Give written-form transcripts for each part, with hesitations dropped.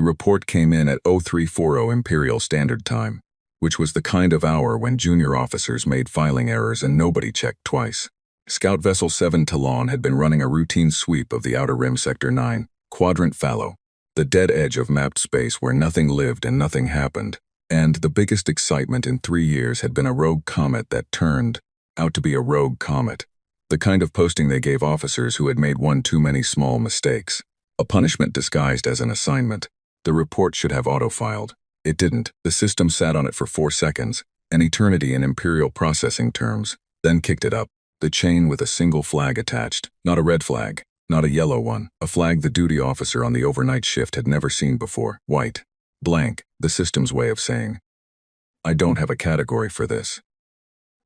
The report came in at 0340 Imperial Standard Time, which was the kind of hour when junior officers made filing errors and nobody checked twice. Scout Vessel 7 Talon had been running a routine sweep of the Outer Rim Sector 9, Quadrant Fallow, the dead edge of mapped space where nothing lived and nothing happened, and the biggest excitement in 3 years had been a rogue comet that turned out to be a rogue comet, the kind of posting they gave officers who had made one too many small mistakes, a punishment disguised as an assignment. The report should have auto-filed. It didn't. The system sat on it for 4 seconds, an eternity in Imperial processing terms, then kicked it up, the chain with a single flag attached, not a red flag, not a yellow one, a flag the duty officer on the overnight shift had never seen before, white, blank, the system's way of saying, I don't have a category for this.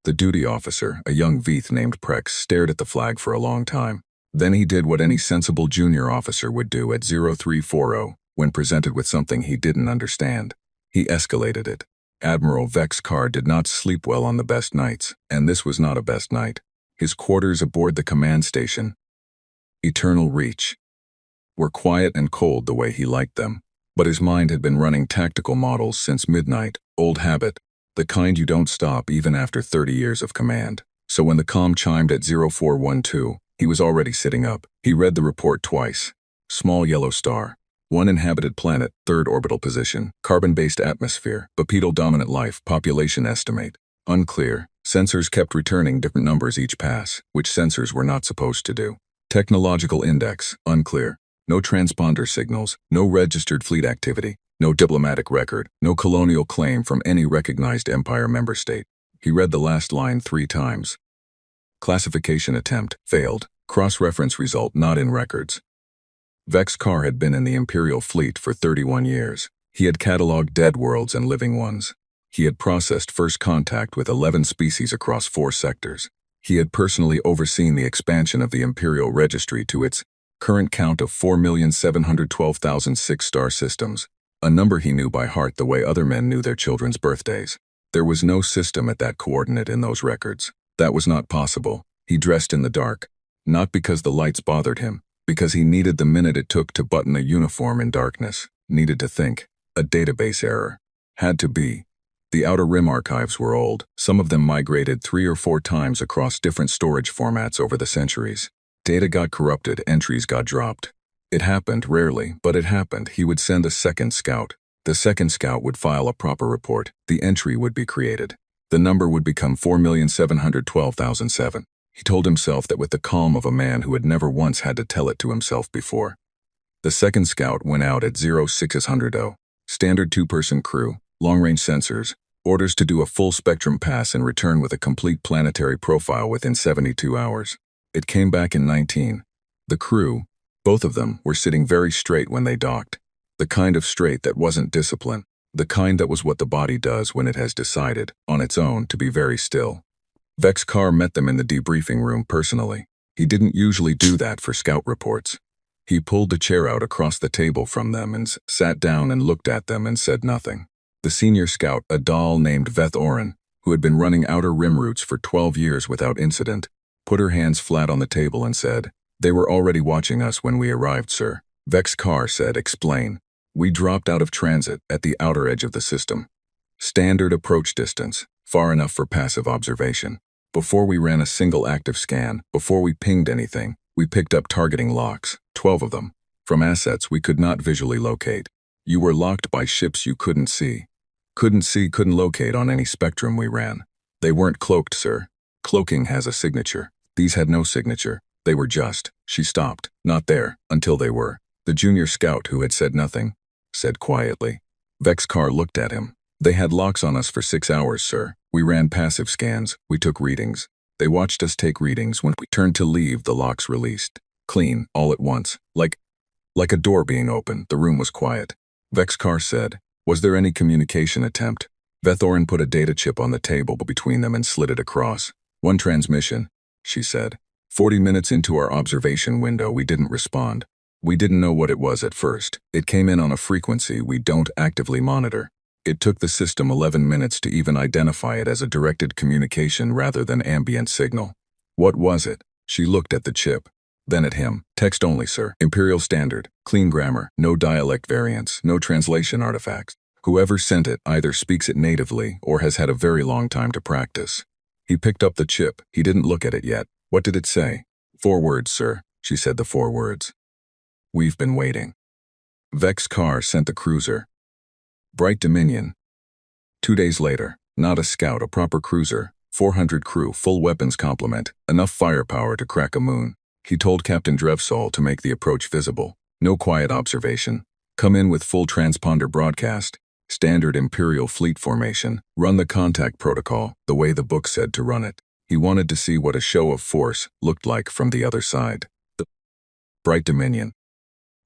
The duty officer, a young Veeth named Prex, stared at the flag for a long time. Then he did what any sensible junior officer would do at 0340 when presented with something he didn't understand. He escalated it. Admiral Vex Carr did not sleep well on the best nights, and this was not a best night. His quarters aboard the command station, Eternal Reach, were quiet and cold the way he liked them, but his mind had been running tactical models since midnight, old habit, the kind you don't stop even after 30 years of command. So when the comm chimed at 0412, he was already sitting up. He read the report twice. Small yellow star. 1 inhabited planet, 3rd orbital position, carbon-based atmosphere, bipedal-dominant life, population estimate. Unclear. Sensors kept returning different numbers each pass, which sensors were not supposed to do. Technological index, unclear. No transponder signals, no registered fleet activity, no diplomatic record, no colonial claim from any recognized Empire member state. He read the last line 3 times. Classification attempt, failed. Cross-reference result not in records. Vex Carr had been in the Imperial fleet for 31 years. He had cataloged dead worlds and living ones. He had processed first contact with 11 species across 4 sectors. He had personally overseen the expansion of the Imperial Registry to its current count of 4,712,006 star systems, a number he knew by heart the way other men knew their children's birthdays. There was no system at that coordinate in those records. That was not possible. He dressed in the dark, not because the lights bothered him, because he needed the minute it took to button a uniform in darkness, needed to think. A database error. Had to be. The Outer Rim archives were old. Some of them migrated 3 or 4 times across different storage formats over the centuries. Data got corrupted, entries got dropped. It happened, rarely, but it happened. He would send a second scout. The second scout would file a proper report. The entry would be created. The number would become 4,712,007. He told himself that with the calm of a man who had never once had to tell it to himself before. The second scout went out at 0600. Standard 2-person crew, long-range sensors, orders to do a full spectrum pass and return with a complete planetary profile within 72 hours. It came back in 19. The crew, both of them, were sitting very straight when they docked. The kind of straight that wasn't discipline. The kind that was what the body does when it has decided, on its own, to be very still. Vex Carr met them in the debriefing room personally. He didn't usually do that for scout reports. He pulled the chair out across the table from them and sat down and looked at them and said nothing. The senior scout, a doll named Veth Oren, who had been running Outer Rim routes for 12 years without incident, put her hands flat on the table and said, "They were already watching us when we arrived, sir." Vex Carr said, "Explain." "We dropped out of transit at the outer edge of the system. Standard approach distance, far enough for passive observation. Before we ran a single active scan, before we pinged anything, we picked up targeting locks, 12 of them, from assets we could not visually locate. You were locked by ships you couldn't see. Couldn't locate on any spectrum we ran. They weren't cloaked, sir. Cloaking has a signature. These had no signature. They were just." She stopped. "Not there, until they were." The junior scout, who had said nothing, said quietly. Vex Carr looked at him. "They had locks on us for 6 hours, sir. We ran passive scans. We took readings. They watched us take readings. When we turned to leave, the locks released. Clean, all at once. Like a door being opened. The room was quiet." Vex Carr said, "Was there any communication attempt?" Veth Oren put a data chip on the table between them and slid it across. "1 transmission," she said. 40 minutes into our observation window, we didn't respond. We didn't know what it was at first. It came in on a frequency we don't actively monitor. It took the system 11 minutes to even identify it as a directed communication rather than ambient signal. What was it? She looked at the chip. Then at him. Text only, sir. Imperial Standard. Clean grammar. No dialect variants. No translation artifacts. Whoever sent it either speaks it natively or has had a very long time to practice. He picked up the chip. He didn't look at it yet. What did it say? 4 words, sir. She said the 4 words. We've been waiting. Vex Carr sent the cruiser. Bright Dominion. 2 days later. Not a scout, a proper cruiser. 400 crew, full weapons complement. Enough firepower to crack a moon. He told Captain Drevsol to make the approach visible. No quiet observation. Come in with full transponder broadcast. Standard Imperial fleet formation. Run the contact protocol, the way the book said to run it. He wanted to see what a show of force looked like from the other side. The Bright Dominion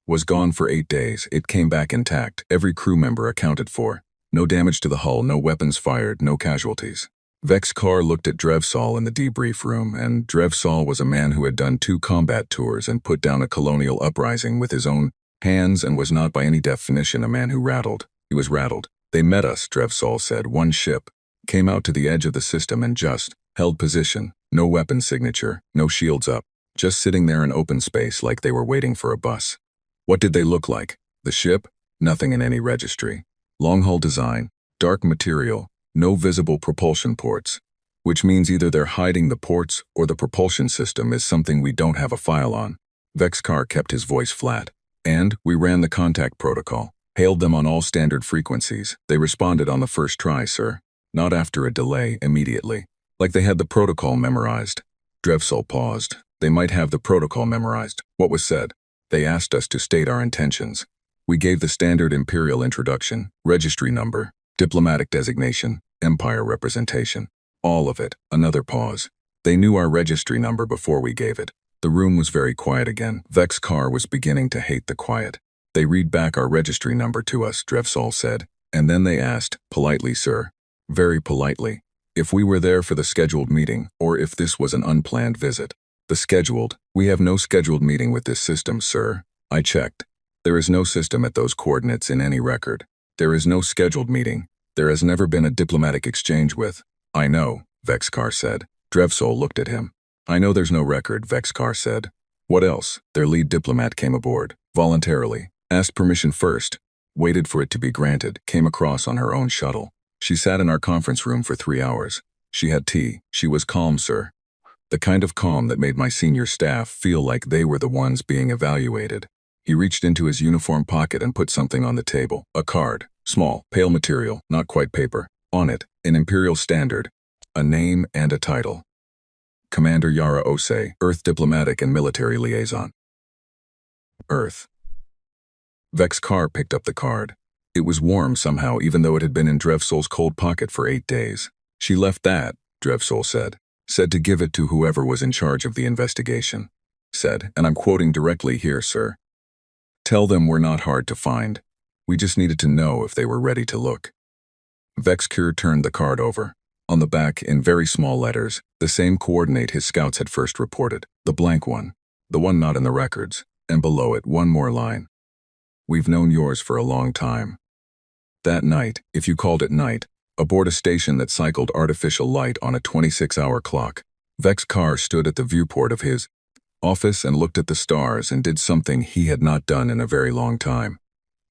was gone for 8 days. It came back intact, every crew member accounted for. No damage to the hull, no weapons fired, no casualties. Vex Carr looked at Drevsol in the debrief room, and Drevsol was a man who had done 2 combat tours and put down a colonial uprising with his own hands and was not by any definition a man who rattled. He was rattled. They met us, Drevsol said. 1 ship. Came out to the edge of the system and just held position. No weapon signature, no shields up. Just sitting there in open space like they were waiting for a bus. What did they look like? The ship? Nothing in any registry. Long hull design, dark material, no visible propulsion ports. Which means either they're hiding the ports or the propulsion system is something we don't have a file on. Vex Carr kept his voice flat. And we ran the contact protocol. Hailed them on all standard frequencies. They responded on the first try, sir. Not after a delay, immediately. Like they had the protocol memorized. Drevsol paused. They might have the protocol memorized. What was said? They asked us to state our intentions. We gave the standard Imperial introduction, registry number, diplomatic designation, Empire representation. All of it. Another pause. They knew our registry number before we gave it. The room was very quiet again. Vex Carr was beginning to hate the quiet. They read back our registry number to us, Drevsol said, and then they asked, politely, sir, very politely, if we were there for the scheduled meeting or if this was an unplanned visit. The scheduled. We have no scheduled meeting with this system, sir. I checked. There is no system at those coordinates in any record. There is no scheduled meeting. There has never been a diplomatic exchange with. I know, Vex Carr said. Drevsol looked at him. I know there's no record, Vex Carr said. What else? Their lead diplomat came aboard, voluntarily. Asked permission first, waited for it to be granted, came across on her own shuttle. She sat in our conference room for 3 hours. She had tea. She was calm, sir. The kind of calm that made my senior staff feel like they were the ones being evaluated. He reached into his uniform pocket and put something on the table. A card. Small, pale material, not quite paper. On it, an Imperial Standard. A name and a title. Commander Yara Osei, Earth Diplomatic and Military Liaison. Earth. Vex Carr picked up the card. It was warm somehow, even though it had been in Drevsol's cold pocket for 8 days. She left that, Drevsol said. Said to give it to whoever was in charge of the investigation. Said, and I'm quoting directly here, sir. Tell them we're not hard to find. We just needed to know if they were ready to look. Vex Carr turned the card over. On the back, in very small letters, the same coordinate his scouts had first reported. The blank one. The one not in the records. And below it, one more line. We've known yours for a long time. That night, if you called it night, aboard a station that cycled artificial light on a 26-hour clock, Vex Carr stood at the viewport of his office and looked at the stars and did something he had not done in a very long time.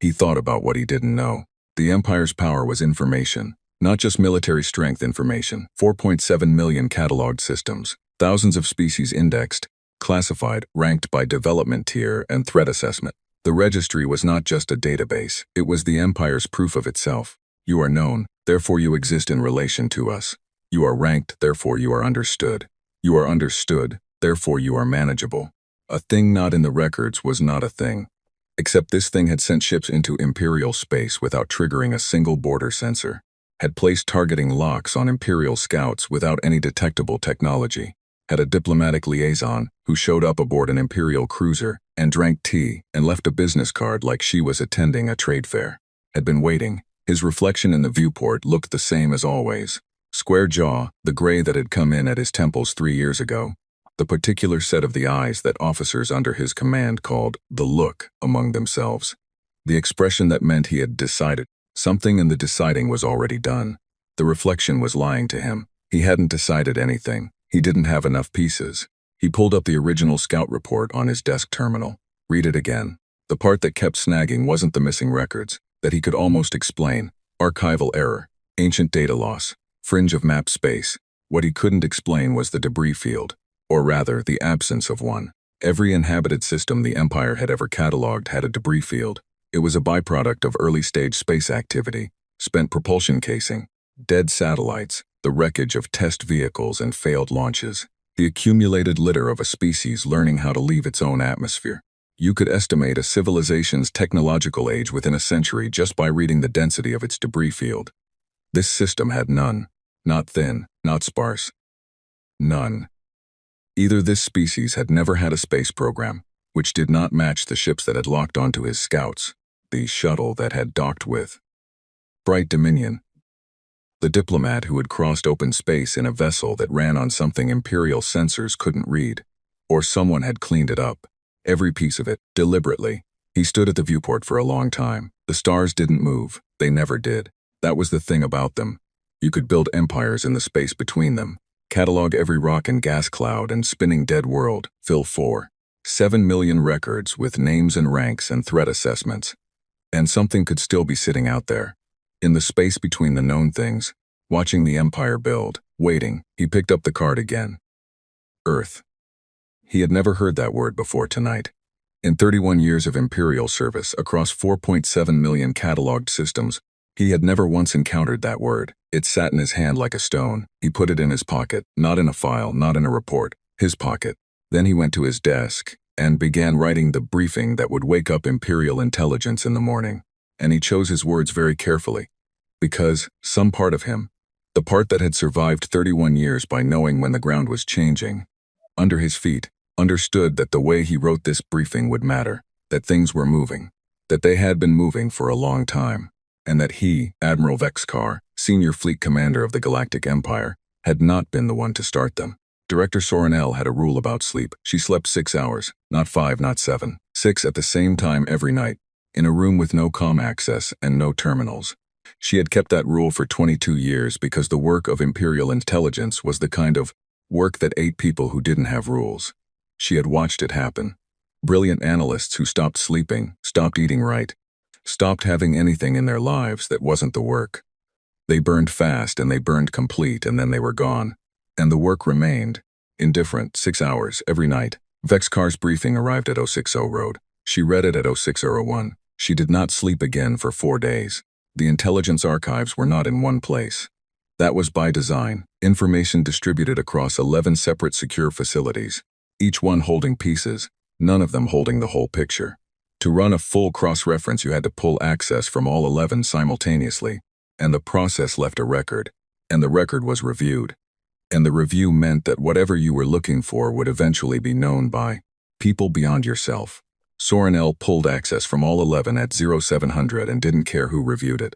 He thought about what he didn't know. The Empire's power was information, not just military strength information. 4.7 million cataloged systems, thousands of species indexed, classified, ranked by development tier and threat assessment. The registry was not just a database, it was the Empire's proof of itself. You are known, therefore you exist in relation to us. You are ranked, therefore you are understood. You are understood, therefore you are manageable. A thing not in the records was not a thing. Except this thing had sent ships into Imperial space without triggering a single border sensor. Had placed targeting locks on Imperial scouts without any detectable technology. Had a diplomatic liaison who showed up aboard an Imperial cruiser and drank tea and left a business card like she was attending a trade fair. Had been waiting. His reflection in the viewport looked the same as always. Square jaw, the gray that had come in at his temples 3 years ago. The particular set of the eyes that officers under his command called the look among themselves. The expression that meant he had decided. Something in the deciding was already done. The reflection was lying to him. He hadn't decided anything. He didn't have enough pieces. He pulled up the original scout report on his desk terminal. Read it again. The part that kept snagging wasn't the missing records, that he could almost explain. Archival error, ancient data loss, fringe of map space. What he couldn't explain was the debris field, or rather, the absence of one. Every inhabited system the Empire had ever cataloged had a debris field. It was a byproduct of early-stage space activity, spent propulsion casing, dead satellites, the wreckage of test vehicles and failed launches, the accumulated litter of a species learning how to leave its own atmosphere. You could estimate a civilization's technological age within a century just by reading the density of its debris field. This system had none. Not thin, not sparse. None. Either this species had never had a space program, which did not match the ships that had locked onto his scouts, the shuttle that had docked with Bright Dominion, the diplomat who had crossed open space in a vessel that ran on something Imperial sensors couldn't read, or someone had cleaned it up, every piece of it, deliberately. He stood at the viewport for a long time. The stars didn't move. They never did. That was the thing about them. You could build empires in the space between them, catalog every rock and gas cloud and spinning dead world, fill 7 million records with names and ranks and threat assessments. And something could still be sitting out there, in the space between the known things, watching the Empire build, waiting. He picked up the card again. Earth. He had never heard that word before tonight. In 31 years of Imperial service across 4.7 million cataloged systems, he had never once encountered that word. It sat in his hand like a stone. He put it in his pocket, not in a file, not in a report, his pocket. Then he went to his desk and began writing the briefing that would wake up Imperial intelligence in the morning. And he chose his words very carefully, because some part of him, the part that had survived 31 years by knowing when the ground was changing, under his feet, understood that the way he wrote this briefing would matter, that things were moving, that they had been moving for a long time, and that he, Admiral Vexkar, senior fleet commander of the Galactic Empire, had not been the one to start them. Director Sorenel had a rule about sleep. She slept 6 hours, not 5, not 7, 6 at the same time every night, in a room with no comm access and no terminals. She had kept that rule for 22 years because the work of Imperial intelligence was the kind of work that ate people who didn't have rules. She had watched it happen. Brilliant analysts who stopped sleeping, stopped eating right, stopped having anything in their lives that wasn't the work. They burned fast and they burned complete and then they were gone. And the work remained, indifferent, 6 hours every night. Vexkar's briefing arrived at 060 Road. She read it at 06001. She did not sleep again for 4 days. The intelligence archives were not in one place. That was by design, information distributed across 11 separate secure facilities, each one holding pieces, none of them holding the whole picture. To run a full cross-reference, you had to pull access from all 11 simultaneously, and the process left a record, and the record was reviewed. And the review meant that whatever you were looking for would eventually be known by people beyond yourself. Sorenel pulled access from all 11 at 0700 and didn't care who reviewed it.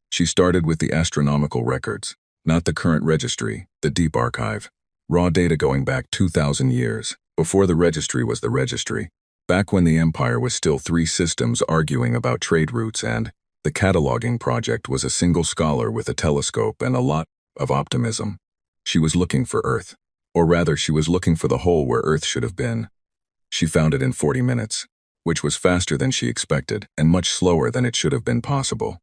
She started with the astronomical records, not the current registry, the deep archive. Raw data going back 2,000 years, before the registry was the registry, back when the Empire was still 3 systems arguing about trade routes and the cataloging project was a single scholar with a telescope and a lot of optimism. She was looking for Earth. Or rather, she was looking for the hole where Earth should have been. She found it in 40 minutes, which was faster than she expected and much slower than it should have been possible.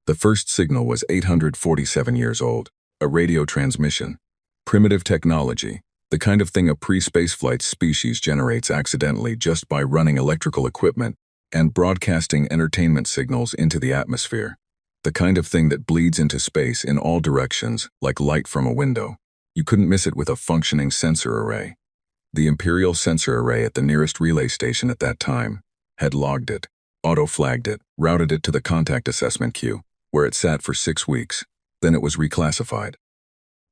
The first signal was 847 years old, a radio transmission. Primitive technology, the kind of thing a pre-spaceflight species generates accidentally just by running electrical equipment and broadcasting entertainment signals into the atmosphere. The kind of thing that bleeds into space in all directions like light from a window. You couldn't miss it with a functioning sensor array. The Imperial sensor array at the nearest relay station at that time had logged it, auto-flagged it, routed it to the contact assessment queue, where it sat for 6 weeks. Then it was reclassified.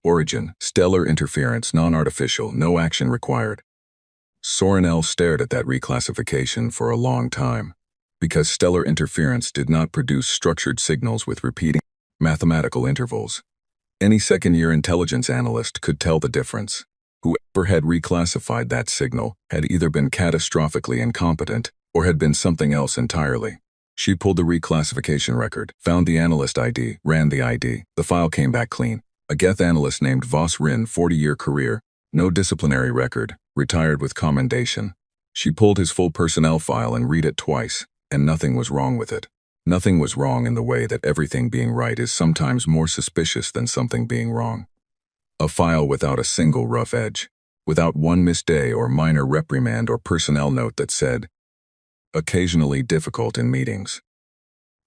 Origin, stellar interference, non-artificial, no action required. Sorenel stared at that reclassification for a long time, because stellar interference did not produce structured signals with repeating mathematical intervals. Any second-year intelligence analyst could tell the difference. Whoever had reclassified that signal had either been catastrophically incompetent or had been something else entirely. She pulled the reclassification record, found the analyst ID, ran the ID. The file came back clean. A Geth analyst named Voss Rin, 40-year career, no disciplinary record, retired with commendation. She pulled his full personnel file and read it twice, and nothing was wrong with it. Nothing was wrong in the way that everything being right is sometimes more suspicious than something being wrong. A file without a single rough edge, without one missed day or minor reprimand or personnel note that said, occasionally difficult in meetings.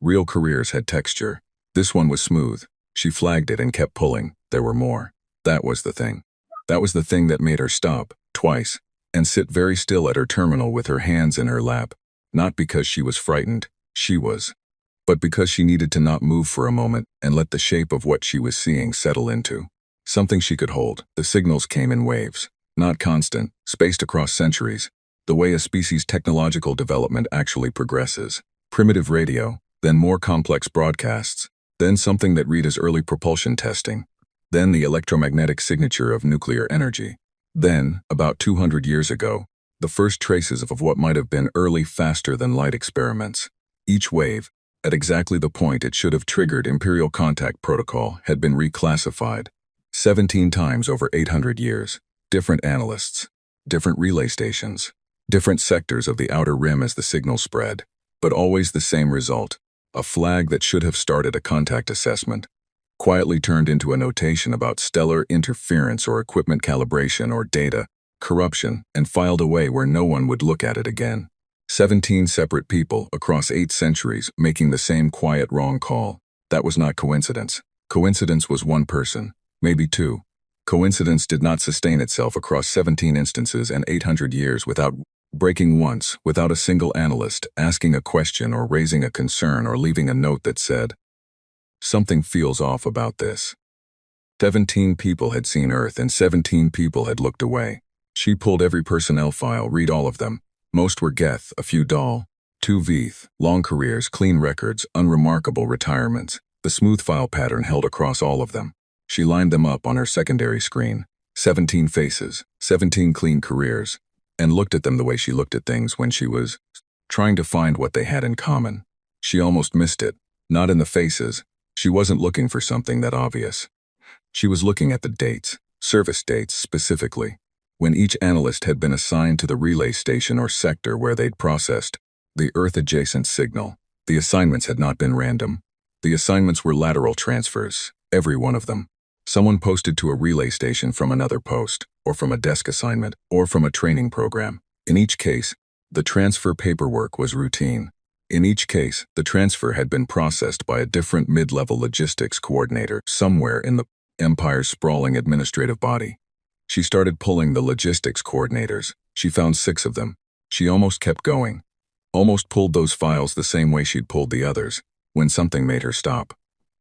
Real careers had texture. This one was smooth. She flagged it and kept pulling. There were more. That was the thing. That was the thing that made her stop, twice, and sit very still at her terminal with her hands in her lap. Not because she was frightened, she was, but because she needed to not move for a moment and let the shape of what she was seeing settle into something she could hold. The signals came in waves, not constant, spaced across centuries, the way a species' technological development actually progresses. Primitive radio, then more complex broadcasts, then something that read as early propulsion testing, then the electromagnetic signature of nuclear energy. Then, about 200 years ago, the first traces of what might have been early faster-than-light experiments. Each wave, at exactly the point it should have triggered Imperial Contact Protocol, had been reclassified. 17 times over 800 years. Different analysts, different relay stations, different sectors of the outer rim as the signal spread, but always the same result. A flag that should have started a contact assessment, quietly turned into a notation about stellar interference or equipment calibration or data corruption, and filed away where no one would look at it again. 17 separate people across 8 centuries making the same quiet wrong call. That was not coincidence. Coincidence was one person, maybe two. Coincidence did not sustain itself across 17 instances and 800 years without breaking once, without a single analyst asking a question or raising a concern or leaving a note that said, something feels off about this. 17 people had seen Earth and 17 people had looked away. She pulled every personnel file, read all of them. Most were Geth, a few Dahl, 2 Veeth, long careers, clean records, unremarkable retirements. The smooth file pattern held across all of them. She lined them up on her secondary screen. 17 faces, 17 clean careers, and looked at them the way she looked at things when she was trying to find what they had in common. She almost missed it. Not in the faces. She wasn't looking for something that obvious. She was looking at the dates, service dates specifically, when each analyst had been assigned to the relay station or sector where they'd processed the Earth-adjacent signal. The assignments had not been random. The assignments were lateral transfers, every one of them. Someone posted to a relay station from another post, or from a desk assignment, or from a training program. In each case, the transfer paperwork was routine. In each case, the transfer had been processed by a different mid-level logistics coordinator somewhere in the Empire's sprawling administrative body. She started pulling the logistics coordinators. She found 6 of them. She almost kept going. Almost pulled those files the same way she'd pulled the others, when something made her stop.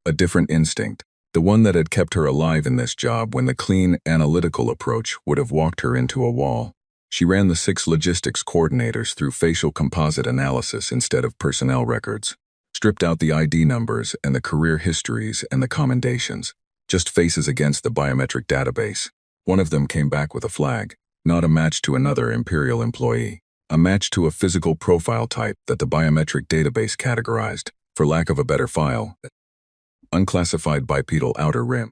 A different instinct. The one that had kept her alive in this job when the clean, analytical approach would have walked her into a wall. She ran the 6 logistics coordinators through facial composite analysis instead of personnel records. Stripped out the ID numbers and the career histories and the commendations. Just faces against the biometric database. One of them came back with a flag, not a match to another Imperial employee. A match to a physical profile type that the biometric database categorized, for lack of a better file, unclassified bipedal outer rim.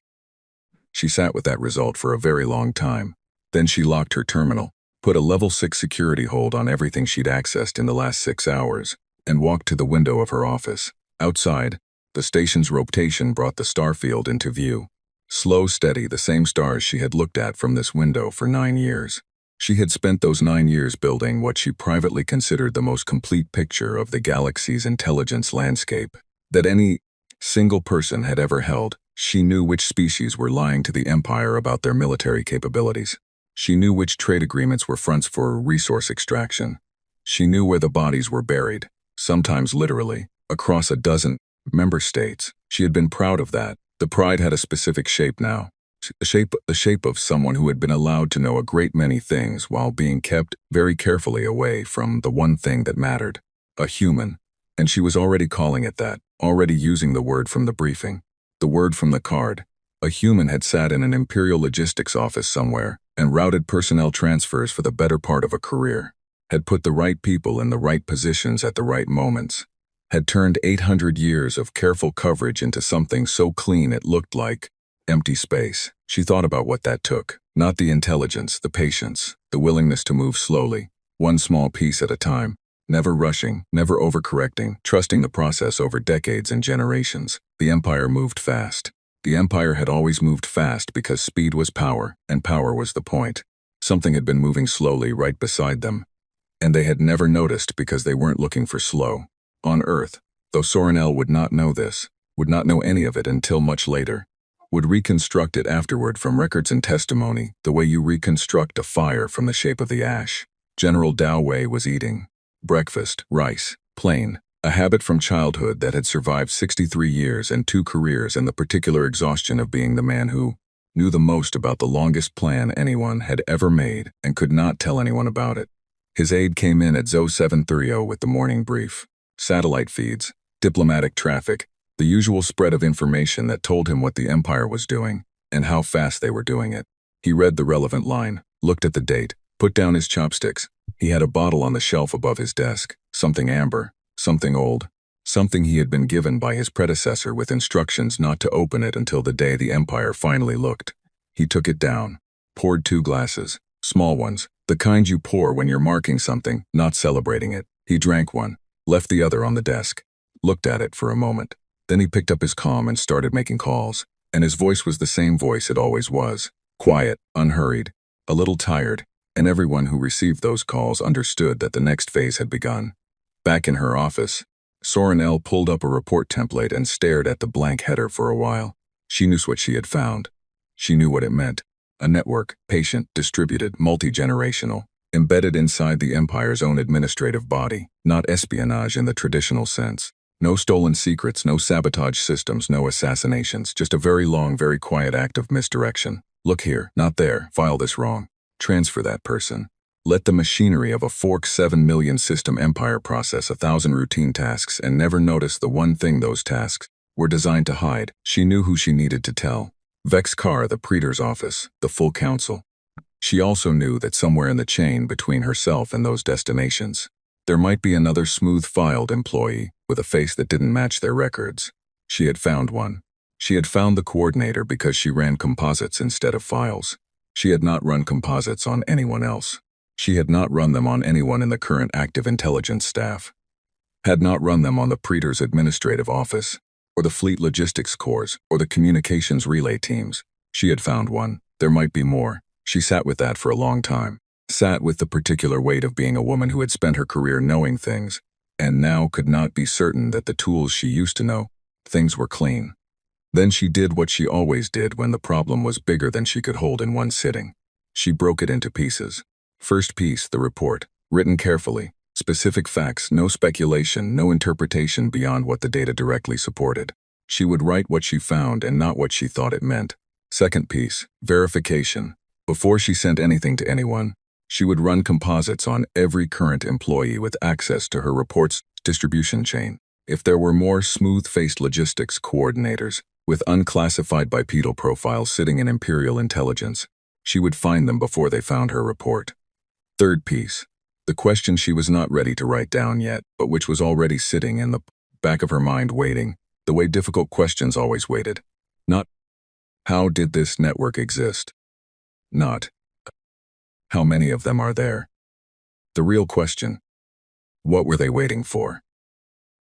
She sat with that result for a very long time. Then she locked her terminal, put a level 6 security hold on everything she'd accessed in the last 6 hours, and walked to the window of her office. Outside, the station's rotation brought the starfield into view. Slow, steady, the same stars she had looked at from this window for 9 years. She had spent those 9 years building what she privately considered the most complete picture of the galaxy's intelligence landscape that any single person had ever held. She knew which species were lying to the Empire about their military capabilities. She knew which trade agreements were fronts for resource extraction. She knew where the bodies were buried, sometimes literally, across a dozen member states. She had been proud of that. The pride had a specific shape now. The shape of someone who had been allowed to know a great many things while being kept very carefully away from the one thing that mattered. A human. And she was already calling it that, already using the word from the briefing, the word from the card. A human had sat in an Imperial logistics office somewhere and routed personnel transfers for the better part of a career, had put the right people in the right positions at the right moments, had turned 800 years of careful coverage into something so clean it looked like empty space. She thought about what that took. Not the intelligence, the patience, the willingness to move slowly, one small piece at a time, never rushing, never overcorrecting, trusting the process over decades and generations. The Empire moved fast. The Empire had always moved fast because speed was power, and power was the point. Something had been moving slowly right beside them, and they had never noticed because they weren't looking for slow. On Earth, though Sorenel would not know this, would not know any of it until much later, would reconstruct it afterward from records and testimony, the way you reconstruct a fire from the shape of the ash. General Dao Wei was eating breakfast, rice, plain, a habit from childhood that had survived 63 years and 2 careers and the particular exhaustion of being the man who knew the most about the longest plan anyone had ever made and could not tell anyone about it. His aide came in at 0730 with the morning brief. Satellite feeds, diplomatic traffic, the usual spread of information that told him what the Empire was doing and how fast they were doing it. He read the relevant line, looked at the date, put down his chopsticks. He had a bottle on the shelf above his desk, something amber, something old, something he had been given by his predecessor with instructions not to open it until the day the Empire finally looked. He took it down, poured 2 glasses, small ones, the kind you pour when you're marking something, not celebrating it. He drank one, left the other on the desk, looked at it for a moment. Then he picked up his comm and started making calls, and his voice was the same voice it always was, quiet, unhurried, a little tired, and everyone who received those calls understood that the next phase had begun. Back in her office, Sorenel pulled up a report template and stared at the blank header for a while. She knew what she had found. She knew what it meant. A network, patient, distributed, multi-generational, embedded inside the Empire's own administrative body, not espionage in the traditional sense. No stolen secrets, no sabotage systems, no assassinations, just a very long, very quiet act of misdirection. Look here, not there, file this wrong. Transfer that person. Let the machinery of a fork 7 million system empire process 1,000 routine tasks and never notice the one thing those tasks were designed to hide. She knew who she needed to tell. Vex Carr, the Praetor's office, the full council. She also knew that somewhere in the chain between herself and those destinations, there might be another smooth-filed employee with a face that didn't match their records. She had found one. She had found the coordinator because she ran composites instead of files. She had not run composites on anyone else. She had not run them on anyone in the current active intelligence staff. Had not run them on the Praetor's administrative office, or the fleet logistics corps, or the communications relay teams. She had found one. There might be more. She sat with that for a long time. Sat with the particular weight of being a woman who had spent her career knowing things, and now could not be certain that the tools she used to know, things were clean. Then she did what she always did when the problem was bigger than she could hold in one sitting. She broke it into pieces. First piece, the report, written carefully, specific facts, no speculation, no interpretation beyond what the data directly supported. She would write what she found and not what she thought it meant. Second piece, verification. Before she sent anything to anyone, she would run composites on every current employee with access to her report's distribution chain. If there were more smooth-faced logistics coordinators with unclassified bipedal profiles sitting in Imperial intelligence, she would find them before they found her report. Third piece, the question she was not ready to write down yet, but which was already sitting in the back of her mind waiting, the way difficult questions always waited. Not, how did this network exist? Not, how many of them are there? The real question, what were they waiting for?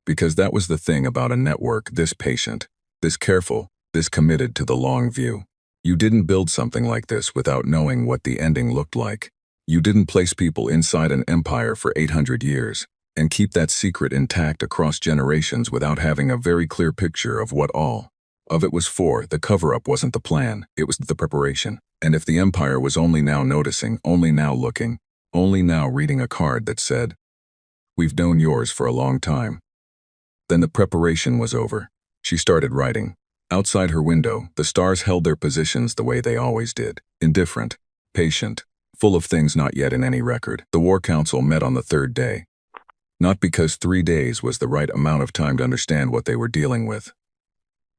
Because that was the thing about a network this patient, this careful, this committed to the long view. You didn't build something like this without knowing what the ending looked like. You didn't place people inside an empire for 800 years and keep that secret intact across generations without having a very clear picture of what all of it was for. The cover-up wasn't the plan, it was the preparation. And if the empire was only now noticing, only now looking, only now reading a card that said, "We've known yours for a long time," then the preparation was over. She started writing. Outside her window, the stars held their positions the way they always did, indifferent, patient, full of things not yet in any record. The War Council met on the 3rd day. Not because 3 days was the right amount of time to understand what they were dealing with.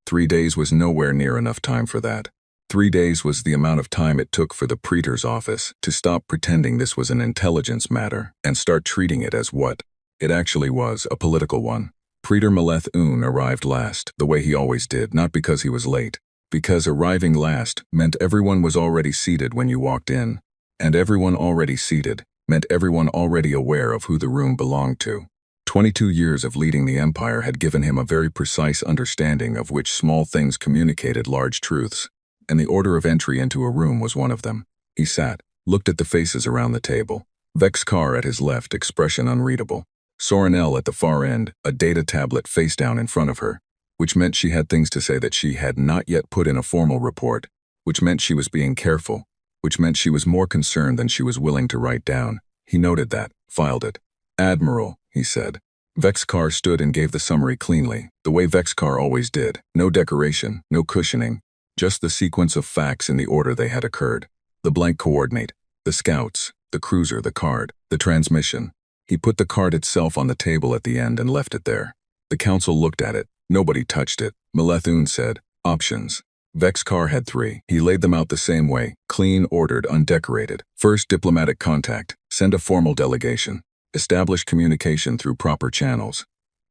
3 days was nowhere near enough time for that. 3 days was the amount of time it took for the Praetor's office to stop pretending this was an intelligence matter and start treating it as what it actually was, a political one. Praetor Maleth Un arrived last, the way he always did, not because he was late, because arriving last meant everyone was already seated when you walked in, and everyone already seated meant everyone already aware of who the room belonged to. 22 years of leading the Empire had given him a very precise understanding of which small things communicated large truths, and the order of entry into a room was one of them. He sat, looked at the faces around the table. Vex Carr at his left, expression unreadable. Sorenel at the far end, a data tablet face down in front of her, which meant she had things to say that she had not yet put in a formal report, which meant she was being careful, which meant she was more concerned than she was willing to write down. He noted that, filed it. Admiral, he said. Vex Carr stood and gave the summary cleanly, the way Vex Carr always did. No decoration, no cushioning, just the sequence of facts in the order they had occurred. The blank coordinate, the scouts, the cruiser, the card, the transmission. He put the card itself on the table at the end and left it there. The council looked at it. Nobody touched it. Malethune said, options. Vex Carr had 3. He laid them out the same way, clean, ordered, undecorated. First, diplomatic contact. Send a formal delegation. Establish communication through proper channels.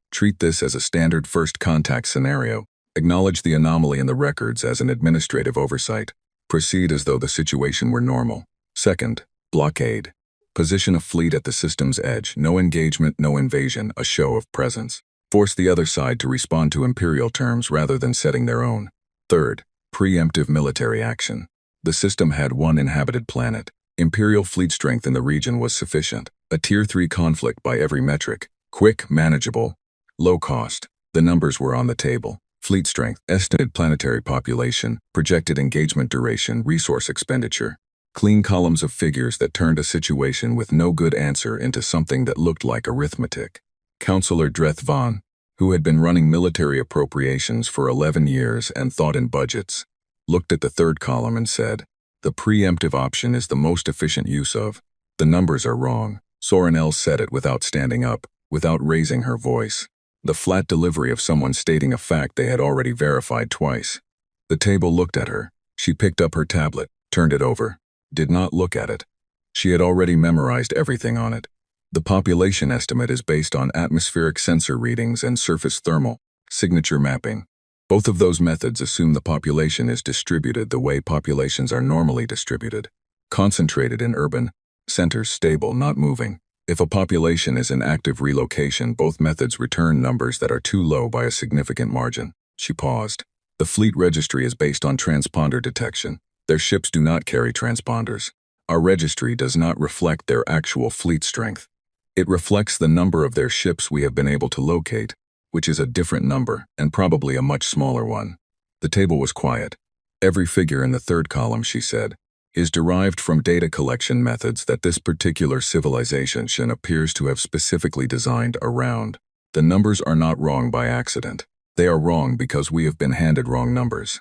Treat this as a standard first contact scenario. Acknowledge the anomaly in the records as an administrative oversight. Proceed as though the situation were normal. Second, blockade. Position a fleet at the system's edge. No engagement, no invasion, a show of presence. Force the other side to respond to Imperial terms rather than setting their own. Third, preemptive military action. The system had one inhabited planet. Imperial fleet strength in the region was sufficient. A Tier 3 conflict by every metric. Quick, manageable, low cost. The numbers were on the table. Fleet strength, estimated planetary population, projected engagement duration, resource expenditure. Clean columns of figures that turned a situation with no good answer into something that looked like arithmetic. Councillor Dreth Von, who had been running military appropriations for 11 years and thought in budgets, looked at the third column and said, the preemptive option is the most efficient use of. The numbers are wrong. Sorenel said it without standing up, without raising her voice. The flat delivery of someone stating a fact they had already verified twice. The table looked at her. She picked up her tablet, turned it over, did not look at it. She had already memorized everything on it. The population estimate is based on atmospheric sensor readings and surface thermal signature mapping. Both of those methods assume the population is distributed the way populations are normally distributed, concentrated in urban centers, stable, not moving. If a population is in active relocation, both methods return numbers that are too low by a significant margin. She paused. The fleet registry is based on transponder detection. Their ships do not carry transponders. Our registry does not reflect their actual fleet strength. It reflects the number of their ships we have been able to locate, which is a different number and probably a much smaller one. The table was quiet. Every figure in the third column, she said, is derived from data collection methods that this particular civilization appears to have specifically designed around. The numbers are not wrong by accident. They are wrong because we have been handed wrong numbers.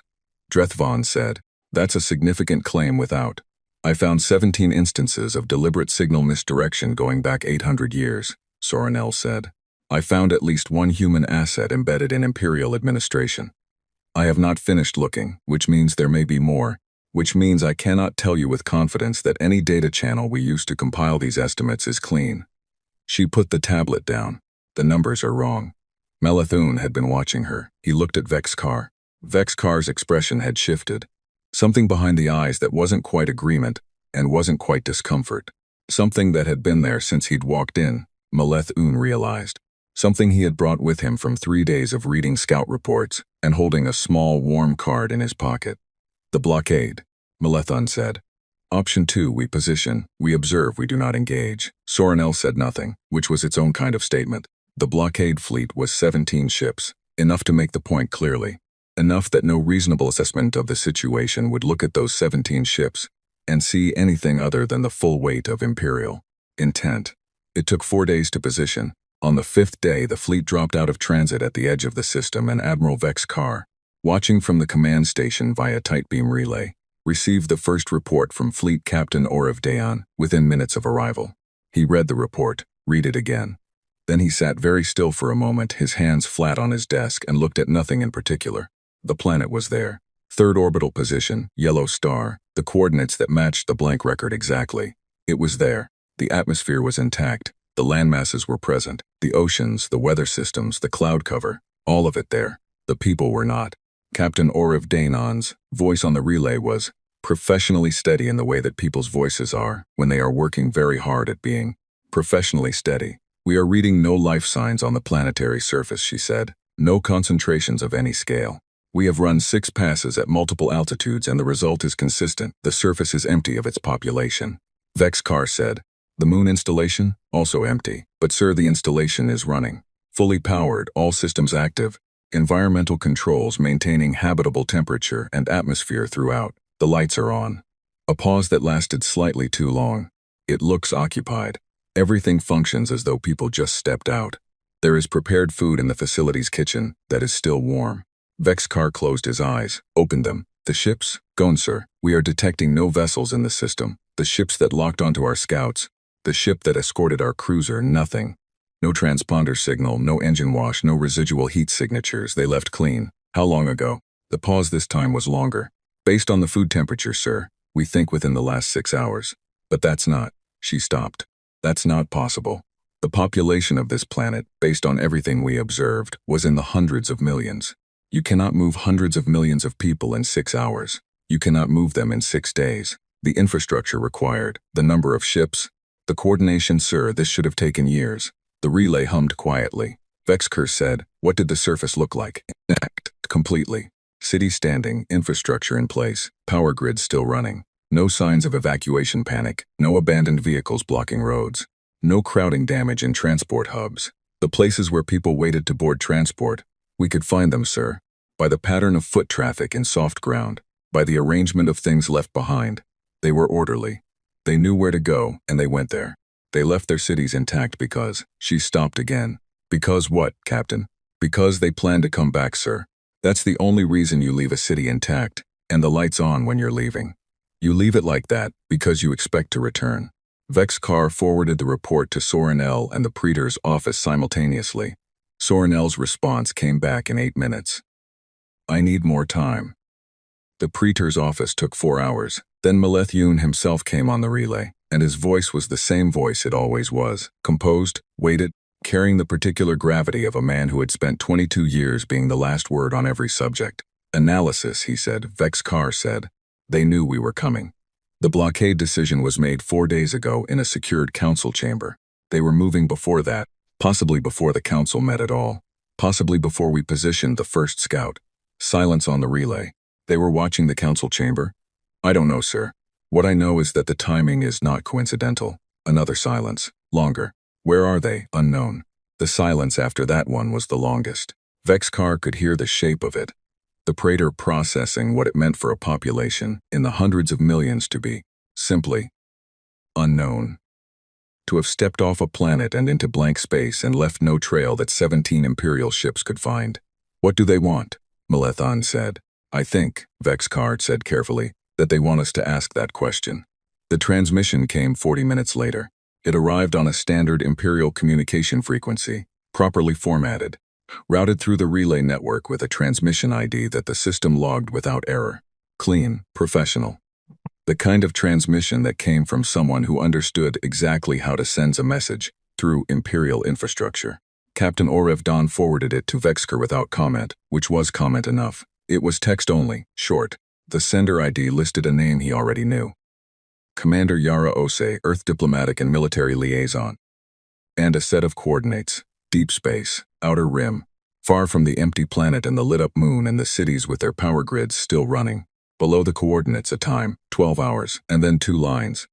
Drethvon said, that's a significant claim without. I found 17 instances of deliberate signal misdirection going back 800 years, Sorenel said. I found at least one human asset embedded in Imperial administration. I have not finished looking, which means there may be more, which means I cannot tell you with confidence that any data channel we use to compile these estimates is clean. She put the tablet down. The numbers are wrong. Malethune had been watching her. He looked at Vex Carr. Vex Carr's expression had shifted. Something behind the eyes that wasn't quite agreement and wasn't quite discomfort. Something that had been there since he'd walked in, Malethune realized. Something he had brought with him from 3 days of reading scout reports and holding a small, warm card in his pocket. The blockade, Malethune said. Option 2, we position, we observe, we do not engage. Sorenel said nothing, which was its own kind of statement. The blockade fleet was 17 ships, enough to make the point clearly. Enough that no reasonable assessment of the situation would look at those 17 ships and see anything other than the full weight of Imperial intent. It took 4 days to position. On the 5th day, the fleet dropped out of transit at the edge of the system, and Admiral Vex Carr, watching from the command station via tight beam relay, received the first report from Fleet Captain Orav Dayan within minutes of arrival. He read the report, read it again. Then he sat very still for a moment, his hands flat on his desk, and looked at nothing in particular. The planet was there. Third orbital position, yellow star, the coordinates that matched the blank record exactly. It was there. The atmosphere was intact. The landmasses were present. The oceans, the weather systems, the cloud cover, all of it there. The people were not. Captain Oriv Danon's voice on the relay was professionally steady in the way that people's voices are when they are working very hard at being professionally steady. "We are reading no life signs on the planetary surface," she said. "No concentrations of any scale. We have run 6 passes at multiple altitudes and the result is consistent. The surface is empty of its population." Vex Carr said. "The moon installation? Also empty. But sir, the installation is running. Fully powered, all systems active. Environmental controls maintaining habitable temperature and atmosphere throughout. The lights are on." A pause that lasted slightly too long. "It looks occupied. Everything functions as though people just stepped out. There is prepared food in the facility's kitchen that is still warm." Vex Carr closed his eyes, opened them. "The ships? Gone, sir. We are detecting no vessels in the system. The ships that locked onto our scouts, the ship that escorted our cruiser, nothing. No transponder signal, no engine wash, no residual heat signatures. They left clean." "How long ago?" The pause this time was longer. "Based on the food temperature, sir, we think within the last 6 hours. But that's not." She stopped. "That's not possible. The population of this planet, based on everything we observed, was in the hundreds of millions. You cannot move hundreds of millions of people in 6 hours. You cannot move them in 6 days. The infrastructure required, the number of ships, the coordination, sir, this should have taken years." The relay hummed quietly. Vex Carr said, "What did the surface look like?" "Intact, completely. City standing, infrastructure in place, power grids still running. No signs of evacuation panic, no abandoned vehicles blocking roads. No crowding damage in transport hubs. The places where people waited to board transport, we could find them, sir. By the pattern of foot traffic in soft ground, by the arrangement of things left behind. They were orderly. They knew where to go, and they went there. They left their cities intact because..." She stopped again. "Because what, Captain?" "Because they plan to come back, sir. That's the only reason you leave a city intact, and the lights on when you're leaving. You leave it like that because you expect to return." Vex Carr forwarded the report to Sorinel and the Praetor's office simultaneously. Sorinel's response came back in 8 minutes. "I need more time." The Praetor's office took 4 hours. Then Malethune himself came on the relay, and his voice was the same voice it always was, composed, weighted, carrying the particular gravity of a man who had spent 22 years being the last word on every subject. "Analysis," he said. Vex Carr said. "They knew we were coming. The blockade decision was made 4 days ago in a secured council chamber. They were moving before that, possibly before the council met at all, possibly before we positioned the first scout." Silence on the relay. "They were watching the council chamber?" "I don't know, sir. What I know is that the timing is not coincidental." Another silence. Longer. "Where are they?" "Unknown." The silence after that one was the longest. Vex Carr could hear the shape of it. The Praetor processing what it meant for a population in the hundreds of millions to be, simply, unknown. To have stepped off a planet and into blank space and left no trail that 17 Imperial ships could find. "What do they want?" Malethon said. "I think," Vex Carr said carefully, "that they want us to ask that question." The transmission came 40 minutes later. It arrived on a standard Imperial communication frequency, properly formatted, routed through the relay network with a transmission ID that the system logged without error. Clean, professional. The kind of transmission that came from someone who understood exactly how to send a message through Imperial infrastructure. Captain Oriv Dan forwarded it to Vex Carr without comment, which was comment enough. It was text only, short. The sender ID listed a name he already knew. Commander Yara Ose, Earth Diplomatic and Military Liaison. And a set of coordinates. Deep space, outer rim, far from the empty planet and the lit-up moon and the cities with their power grids still running. Below the coordinates a time, 12 hours, and then 2 lines.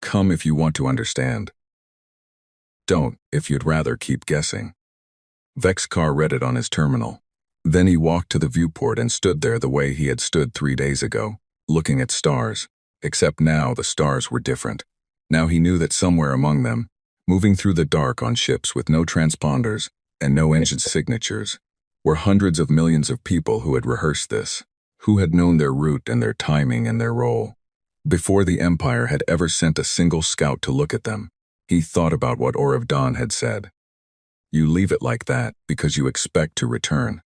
Come if you want to understand. Don't if you'd rather keep guessing. Vex Carr read it on his terminal. Then he walked to the viewport and stood there the way he had stood 3 days ago, looking at stars. Except now the stars were different. Now he knew that somewhere among them, moving through the dark on ships with no transponders and no engine signatures, were hundreds of millions of people who had rehearsed this, who had known their route and their timing and their role. Before the Empire had ever sent a single scout to look at them, he thought about what Oriv Dan had said. You leave it like that because you expect to return.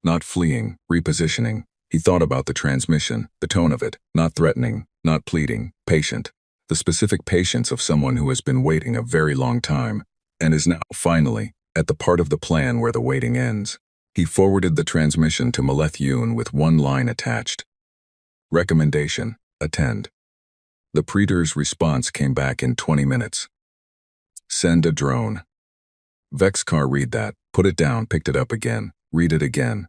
Not fleeing, repositioning. He thought about the transmission, the tone of it, not threatening, not pleading, patient. The specific patience of someone who has been waiting a very long time and is now, finally, at the part of the plan where the waiting ends. He forwarded the transmission to Maleth Yoon with one line attached. Recommendation: attend. The Praetor's response came back in 20 minutes. Send a drone. Vexcar read that, put it down, picked it up again, read it again.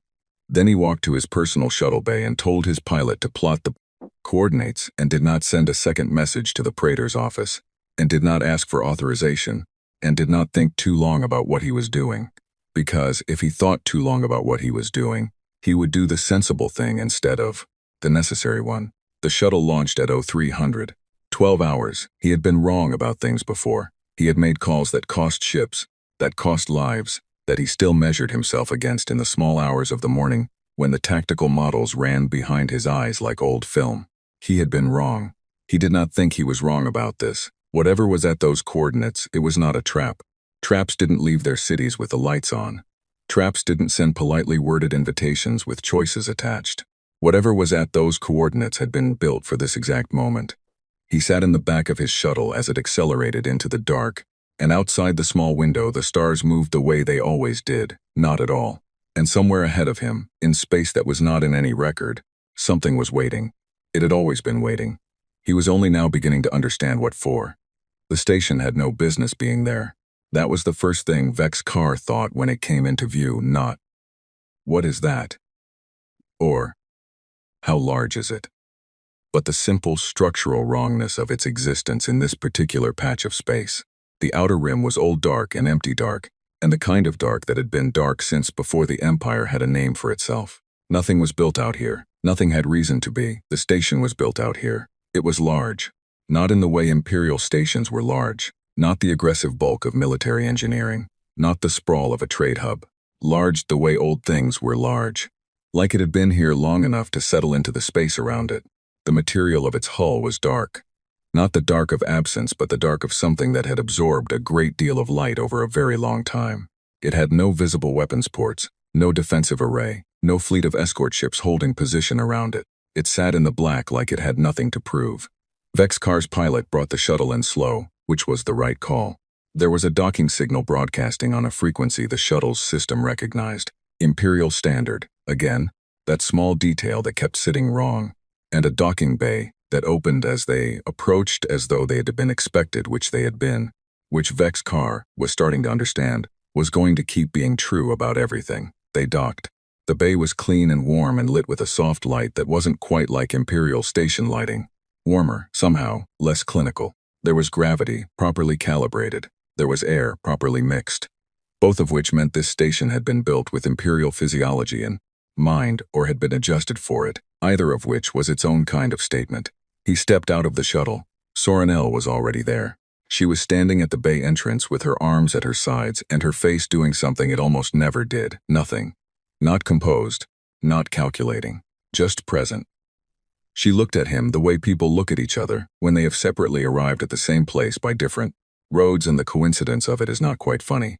Then he walked to his personal shuttle bay and told his pilot to plot the coordinates and did not send a second message to the Praetor's office, and did not ask for authorization, and did not think too long about what he was doing, because if he thought too long about what he was doing, he would do the sensible thing instead of the necessary one. The shuttle launched at 0300. 12 hours. He had been wrong about things before. He had made calls that cost ships, that cost lives, that he still measured himself against in the small hours of the morning when the tactical models ran behind his eyes like old film. He had been wrong. He did not think he was wrong about this. Whatever was at those coordinates, it was not a trap. Traps didn't leave their cities with the lights on. Traps didn't send politely worded invitations with choices attached. Whatever was at those coordinates had been built for this exact moment. He sat in the back of his shuttle as it accelerated into the dark, and outside the small window the stars moved the way they always did, not at all. And somewhere ahead of him, in space that was not in any record, something was waiting. It had always been waiting. He was only now beginning to understand what for. The station had no business being there. That was the first thing Vexcar thought when it came into view, not, "What is that?" or, "How large is it?" but the simple structural wrongness of its existence in this particular patch of space. The outer rim was old dark and empty dark, and the kind of dark that had been dark since before the Empire had a name for itself. Nothing was built out here. Nothing had reason to be. The station was built out here. It was large. Not in the way Imperial stations were large. Not the aggressive bulk of military engineering. Not the sprawl of a trade hub. Large the way old things were large. Like it had been here long enough to settle into the space around it. The material of its hull was dark. Not the dark of absence, but the dark of something that had absorbed a great deal of light over a very long time. It had no visible weapons ports, no defensive array, no fleet of escort ships holding position around it. It sat in the black like it had nothing to prove. Vexcar's pilot brought the shuttle in slow, which was the right call. There was a docking signal broadcasting on a frequency the shuttle's system recognized. Imperial Standard, again, that small detail that kept sitting wrong. And a docking bay that opened as they approached as though they had been expected, which they had been, which Vexcar was starting to understand, was going to keep being true about everything. They docked. The bay was clean and warm and lit with a soft light that wasn't quite like Imperial station lighting. Warmer, somehow, less clinical. There was gravity, properly calibrated. There was air, properly mixed. Both of which meant this station had been built with Imperial physiology in mind or had been adjusted for it, either of which was its own kind of statement. He stepped out of the shuttle. Sorenelle was already there. She was standing at the bay entrance with her arms at her sides and her face doing something it almost never did. Nothing. Not composed. Not calculating. Just present. She looked at him the way people look at each other when they have separately arrived at the same place by different roads, and the coincidence of it is not quite funny.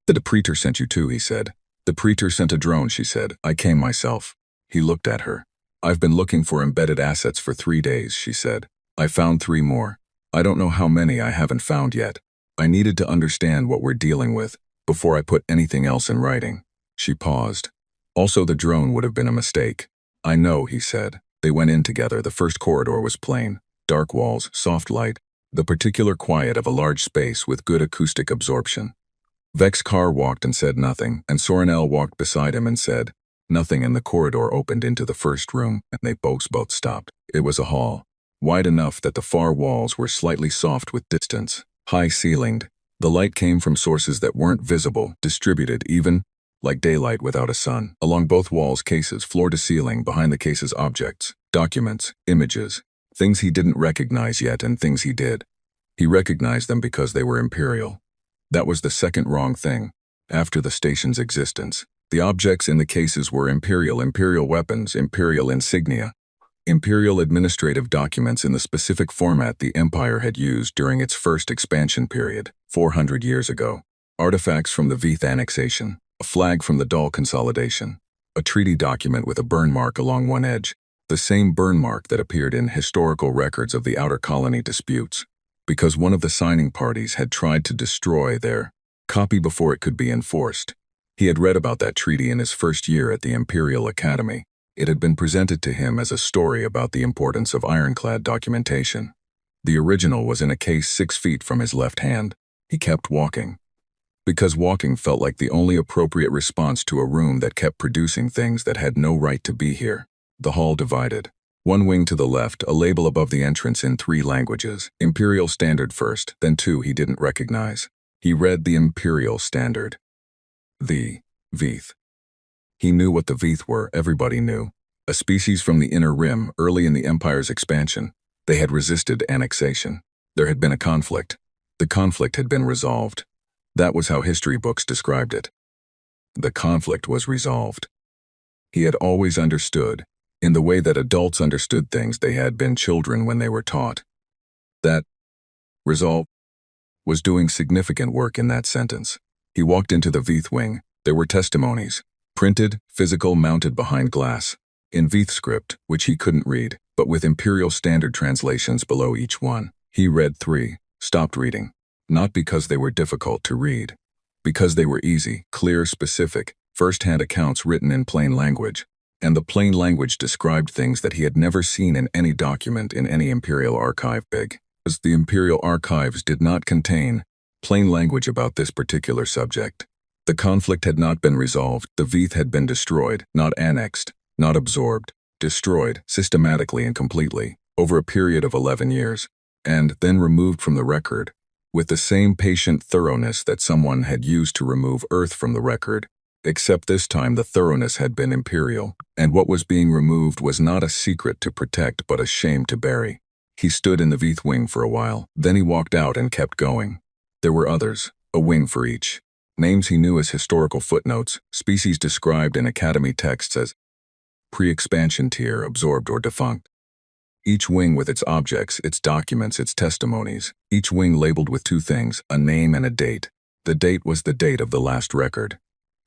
"The Praetor sent you too," he said. "The Praetor sent a drone," she said. "I came myself." He looked at her. "I've been looking for embedded assets for 3 days," she said. "I found 3 more. I don't know how many I haven't found yet. I needed to understand what we're dealing with before I put anything else in writing." She paused. "Also, the drone would have been a mistake." "I know," he said. They went in together. The first corridor was plain. Dark walls, soft light, the particular quiet of a large space with good acoustic absorption. Vexcar walked and said nothing, and Sorenelle walked beside him and said nothing, and the corridor opened into the first room, and they both stopped. It was a hall, wide enough that the far walls were slightly soft with distance, high-ceilinged. The light came from sources that weren't visible, distributed even, like daylight without a sun. Along both walls, cases, floor to ceiling, behind the cases objects, documents, images, things he didn't recognize yet and things he did. He recognized them because they were Imperial. That was the second wrong thing, after the station's existence. The objects in the cases were Imperial weapons, Imperial insignia, Imperial administrative documents in the specific format the Empire had used during its first expansion period, 400 years ago. Artifacts from the Veeth annexation, a flag from the Dahl consolidation, a treaty document with a burn mark along one edge, the same burn mark that appeared in historical records of the outer colony disputes, because one of the signing parties had tried to destroy their copy before it could be enforced. He had read about that treaty in his first year at the Imperial Academy. It had been presented to him as a story about the importance of ironclad documentation. The original was in a case 6 feet from his left hand. He kept walking. Because walking felt like the only appropriate response to a room that kept producing things that had no right to be here. The hall divided. One wing to the left, a label above the entrance in 3 languages. Imperial Standard first, then 2 he didn't recognize. He read the Imperial Standard. The Veeth. He knew what the Veeth were, everybody knew. A species from the Inner Rim, early in the Empire's expansion. They had resisted annexation. There had been a conflict. The conflict had been resolved. That was how history books described it. The conflict was resolved. He had always understood, in the way that adults understood things they had been children when they were taught. That resolve was doing significant work in that sentence. He walked into the Veeth wing. There were testimonies, printed, physical, mounted behind glass, in Veeth script, which he couldn't read, but with Imperial Standard translations below each one. He read 3, stopped reading. Not because they were difficult to read. Because they were easy, clear, specific, first-hand accounts written in plain language. And the plain language described things that he had never seen in any document in any Imperial archive big. As the Imperial archives did not contain plain language about this particular subject. The conflict had not been resolved. The Veeth had been destroyed, not annexed, not absorbed, destroyed systematically and completely, over a period of 11 years, and then removed from the record, with the same patient thoroughness that someone had used to remove Earth from the record, except this time the thoroughness had been imperial, and what was being removed was not a secret to protect but a shame to bury. He stood in the Veeth wing for a while, then he walked out and kept going. There were others, a wing for each. Names he knew as historical footnotes, species described in Academy texts as pre-expansion tier, absorbed or defunct. Each wing with its objects, its documents, its testimonies, each wing labeled with 2 things, a name and a date. The date was the date of the last record.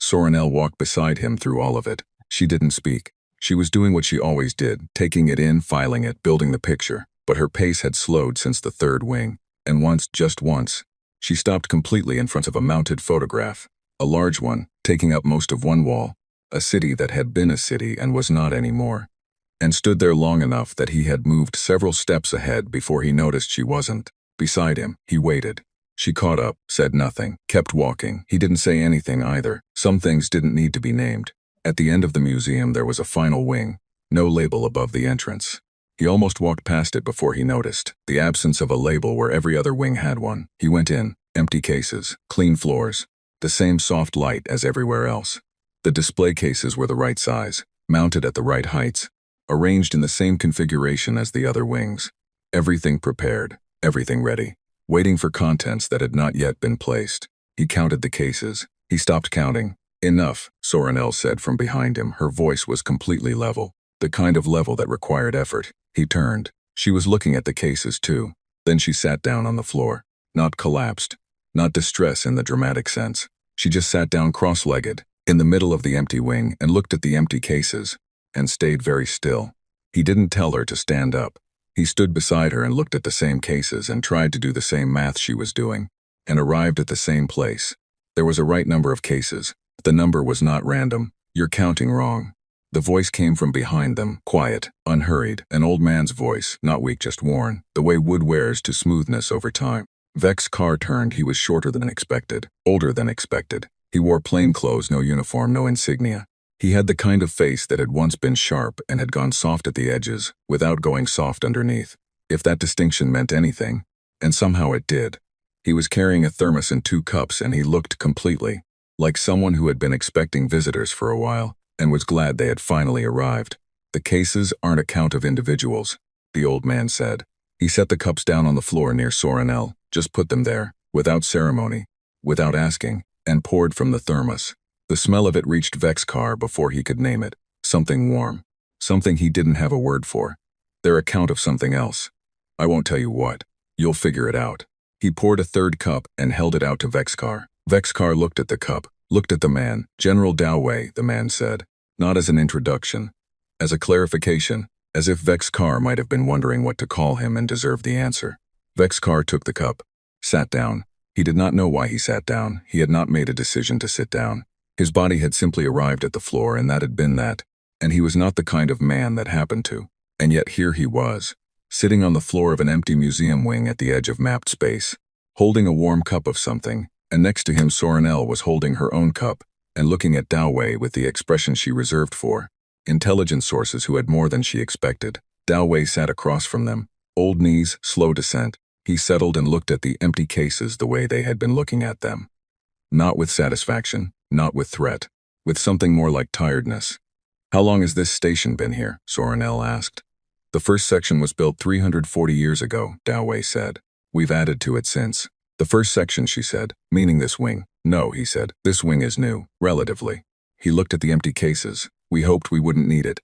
Soranel walked beside him through all of it. She didn't speak. She was doing what she always did, taking it in, filing it, building the picture, but her pace had slowed since the 3rd wing, and once, just once, she stopped completely in front of a mounted photograph, a large one, taking up most of one wall, a city that had been a city and was not anymore, and stood there long enough that he had moved several steps ahead before he noticed she wasn't. Beside him, he waited. She caught up, said nothing, kept walking. He didn't say anything either. Some things didn't need to be named. At the end of the museum there was a final wing, no label above the entrance. He almost walked past it before he noticed the absence of a label where every other wing had one. He went in, empty cases, clean floors, the same soft light as everywhere else. The display cases were the right size, mounted at the right heights, arranged in the same configuration as the other wings. Everything prepared, everything ready, waiting for contents that had not yet been placed. He counted the cases. He stopped counting. Enough, Soranel said from behind him. Her voice was completely level, the kind of level that required effort. He turned. She was looking at the cases too. Then she sat down on the floor. Not collapsed, not distress in the dramatic sense. She just sat down cross-legged, in the middle of the empty wing, and looked at the empty cases, and stayed very still. He didn't tell her to stand up. He stood beside her and looked at the same cases and tried to do the same math she was doing, and arrived at the same place. There was a right number of cases. The number was not random. You're counting wrong. The voice came from behind them, quiet, unhurried, an old man's voice, not weak, just worn, the way wood wears to smoothness over time. Vex's car turned. He was shorter than expected, older than expected. He wore plain clothes, no uniform, no insignia. He had the kind of face that had once been sharp and had gone soft at the edges, without going soft underneath, if that distinction meant anything, and somehow it did. He was carrying a thermos and 2 cups, and he looked completely like someone who had been expecting visitors for a while, and was glad they had finally arrived. The cases aren't a count of individuals, the old man said. He set the cups down on the floor near Soranel, just put them there, without ceremony, without asking, and poured from the thermos. The smell of it reached Vex's car before he could name it. Something warm. Something he didn't have a word for. Their account of something else. I won't tell you what. You'll figure it out. He poured a 3rd cup and held it out to Vex's car. Vex's car looked at the cup, looked at the man. General Dowway, the man said. Not as an introduction. As a clarification, as if Vex's car might have been wondering what to call him and deserved the answer. Vex's car took the cup. Sat down. He did not know why he sat down. He had not made a decision to sit down. His body had simply arrived at the floor, and that had been that, and he was not the kind of man that happened to. And yet here he was, sitting on the floor of an empty museum wing at the edge of mapped space, holding a warm cup of something, and next to him Sorenelle was holding her own cup and looking at Dao Wei with the expression she reserved for intelligence sources who had more than she expected. Dao Wei sat across from them, old knees, slow descent. He settled and looked at the empty cases the way they had been looking at them. Not with satisfaction, not with threat, with something more like tiredness. "How long has this station been here?" Sorenelle asked. "The first section was built 340 years ago," Dao Wei said. "We've added to it since." "The first section," she said, "meaning this wing." "No," he said, "this wing is new, relatively." He looked at the empty cases. "We hoped we wouldn't need it."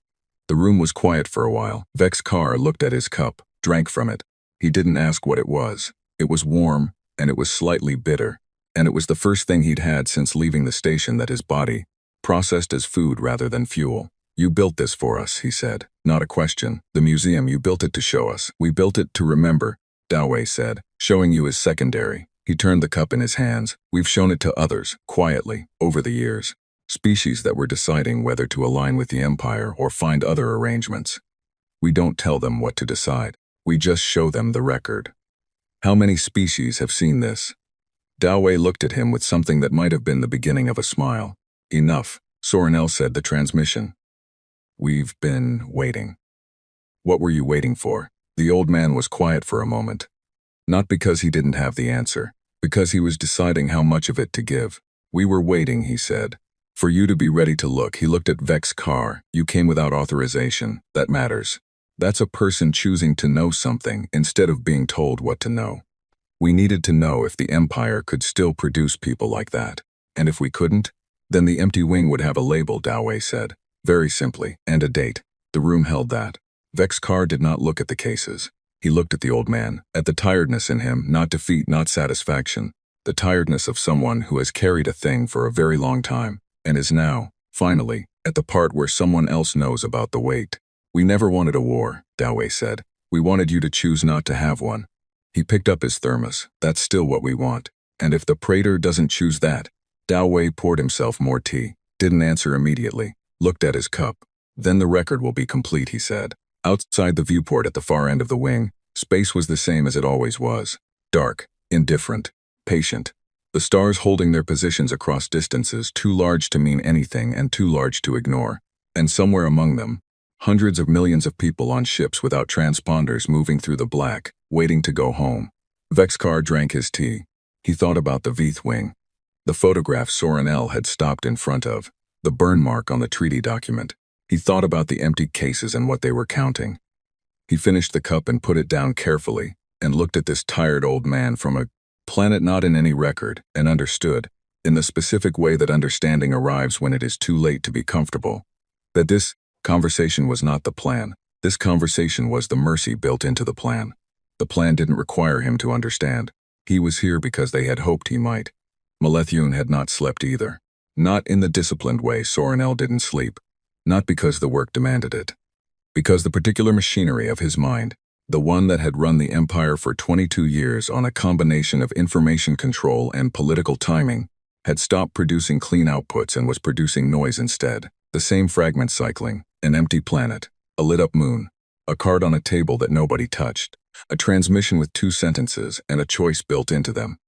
The room was quiet for a while. Vex Carr looked at his cup, drank from it. He didn't ask what it was. It was warm, and it was slightly bitter, and it was the first thing he'd had since leaving the station that his body processed as food rather than fuel. "You built this for us," he said. "Not a question. The museum, you built it to show us. We built it to remember," Dao Wei said. "Showing you is secondary." He turned the cup in his hands. "We've shown it to others, quietly, over the years. Species that were deciding whether to align with the Empire or find other arrangements. We don't tell them what to decide. We just show them the record. How many species have seen this?" Dao Wei looked at him with something that might have been the beginning of a smile. "Enough," Sorenelle said. "The transmission. We've been waiting." "What were you waiting for?" The old man was quiet for a moment. Not because he didn't have the answer, because he was deciding how much of it to give. "We were waiting," he said, "for you to be ready to look." He looked at Vex Carr. "You came without authorization. That matters. That's a person choosing to know something instead of being told what to know. We needed to know if the Empire could still produce people like that. And if we couldn't, then the empty wing would have a label," Dao Wei said. "Very simply, and a date." The room held that. Vex Carr did not look at the cases. He looked at the old man, at the tiredness in him, not defeat, not satisfaction. The tiredness of someone who has carried a thing for a very long time, and is now, finally, at the part where someone else knows about the weight. "We never wanted a war," Dao Wei said. "We wanted you to choose not to have one." He picked up his thermos. "That's still what we want. And if the Praetor doesn't choose that..." Dao Wei poured himself more tea, didn't answer immediately, looked at his cup. "Then the record will be complete," he said. Outside the viewport at the far end of the wing, space was the same as it always was. Dark, indifferent, patient. The stars holding their positions across distances too large to mean anything and too large to ignore. And somewhere among them, hundreds of millions of people on ships without transponders moving through the black, waiting to go home. Vex Carr drank his tea. He thought about the Veith wing, the photograph Sorenelle had stopped in front of, the burn mark on the treaty document. He thought about the empty cases and what they were counting. He finished the cup and put it down carefully, and looked at this tired old man from a planet not in any record, and understood, in the specific way that understanding arrives when it is too late to be comfortable, that this conversation was not the plan. This conversation was the mercy built into the plan. The plan didn't require him to understand. He was here because they had hoped he might. Malethune had not slept either. Not in the disciplined way. Sorenelle didn't sleep. Not because the work demanded it. Because the particular machinery of his mind, the one that had run the Empire for 22 years on a combination of information control and political timing, had stopped producing clean outputs and was producing noise instead. The same fragment cycling, an empty planet, a lit-up moon, a card on a table that nobody touched, a transmission with 2 sentences and a choice built into them.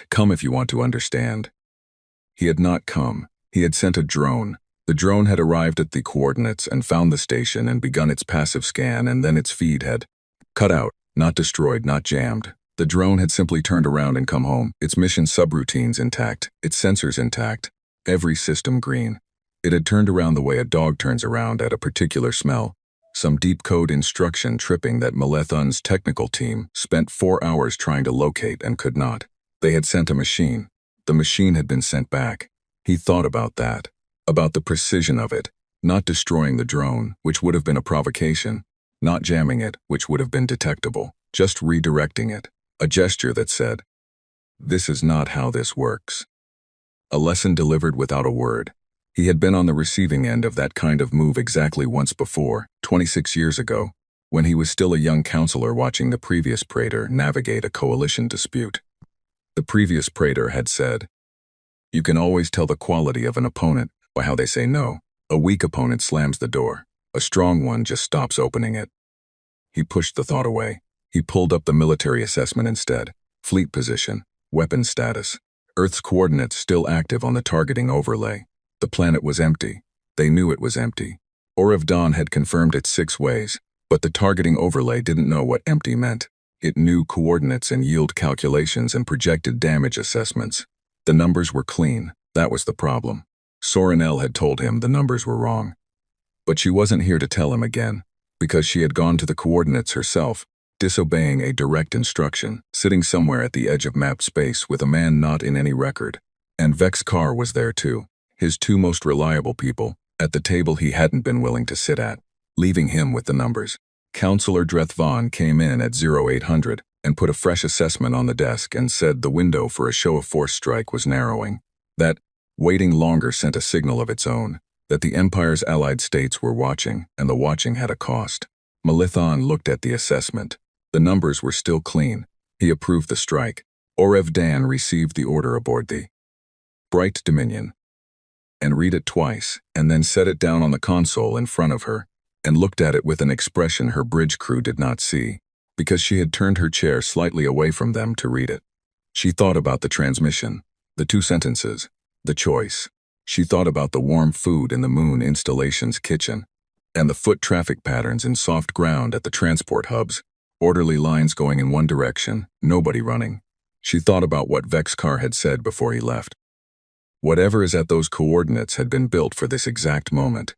Come if you want to understand. He had not come. He had sent a drone. The drone had arrived at the coordinates and found the station and begun its passive scan, and then its feed had cut out, not destroyed, not jammed. The drone had simply turned around and come home, its mission subroutines intact, its sensors intact, every system green. It had turned around the way a dog turns around at a particular smell, some deep code instruction tripping that Malethune's technical team spent 4 hours trying to locate and could not. They had sent a machine. The machine had been sent back. He thought about that. About the precision of it, not destroying the drone, which would have been a provocation, not jamming it, which would have been detectable, just redirecting it, a gesture that said, "This is not how this works." A lesson delivered without a word. He had been on the receiving end of that kind of move exactly once before, 26 years ago, when he was still a young counselor watching the previous Praetor navigate a coalition dispute. The previous Praetor had said, You can always tell the quality of an opponent by how they say no. A weak opponent slams the door. A strong one just stops opening it. He pushed the thought away. He pulled up the military assessment instead. Fleet position, weapon status. Earth's coordinates still active on the targeting overlay. The planet was empty. They knew it was empty. Orv Dawn had confirmed it 6 ways, but the targeting overlay didn't know what empty meant. It knew coordinates and yield calculations and projected damage assessments. The numbers were clean. That was the problem. Sorinel had told him the numbers were wrong. But she wasn't here to tell him again, because she had gone to the coordinates herself, disobeying a direct instruction, sitting somewhere at the edge of map space with a man not in any record. And Vex Carr was there too, his 2 most reliable people, at the table he hadn't been willing to sit at, leaving him with the numbers. Counselor Dreth Vaughn came in at 0800 and put a fresh assessment on the desk and said the window for a show of force strike was narrowing. That waiting longer sent a signal of its own, that the Empire's allied states were watching, and the watching had a cost. Malithon looked at the assessment. The numbers were still clean. He approved the strike. Orv Dan received the order aboard the Bright Dominion. And read it twice, and then set it down on the console in front of her, and looked at it with an expression her bridge crew did not see, because she had turned her chair slightly away from them to read it. She thought about the transmission, the 2 sentences, the choice. She thought about the warm food in the Moon Installation's kitchen, and the foot traffic patterns in soft ground at the transport hubs, orderly lines going in one direction, nobody running. She thought about what Vex Carr had said before he left. Whatever is at those coordinates had been built for this exact moment.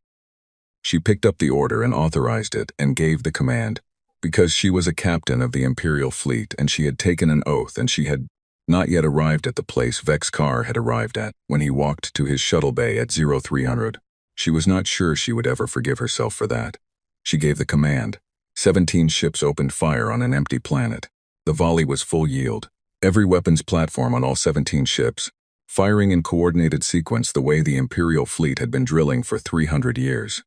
She picked up the order and authorized it and gave the command, because she was a captain of the Imperial fleet and she had taken an oath and she had not yet arrived at the place Vex Carr had arrived at when he walked to his shuttle bay at 0300. She was not sure she would ever forgive herself for that. She gave the command. 17 ships opened fire on an empty planet. The volley was full yield. Every weapons platform on all 17 ships, firing in coordinated sequence the way the Imperial fleet had been drilling for 300 years.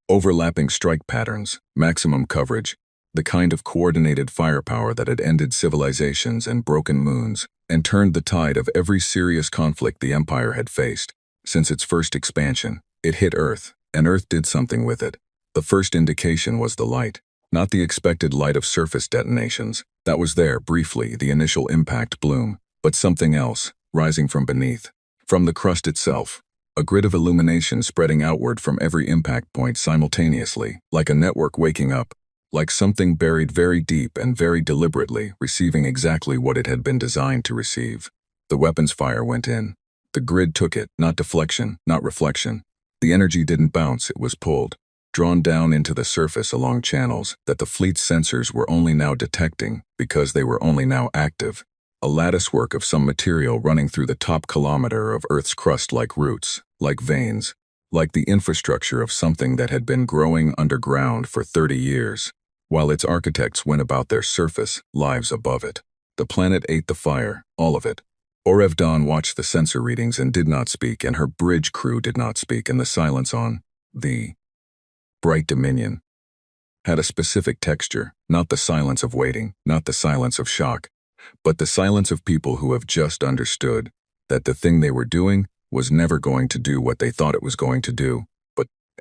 Overlapping strike patterns, maximum coverage, the kind of coordinated firepower that had ended civilizations and broken moons, and turned the tide of every serious conflict the Empire had faced. Since its first expansion, it hit Earth, and Earth did something with it. The first indication was the light, not the expected light of surface detonations. That was there, briefly, the initial impact bloom, but something else, rising from beneath. From the crust itself, a grid of illumination spreading outward from every impact point simultaneously, like a network waking up, like something buried very deep and very deliberately, receiving exactly what it had been designed to receive. The weapons fire went in. The grid took it, not deflection, not reflection. The energy didn't bounce, it was pulled, drawn down into the surface along channels that the fleet's sensors were only now detecting because they were only now active. A latticework of some material running through the top kilometer of Earth's crust like roots, like veins, like the infrastructure of something that had been growing underground for 30 years. While its architects went about their surface lives above it. The planet ate the fire, all of it. Orv Dawn watched the sensor readings and did not speak, and her bridge crew did not speak, and the silence on the Bright Dominion had a specific texture, not the silence of waiting, not the silence of shock, but the silence of people who have just understood that the thing they were doing was never going to do what they thought it was going to do,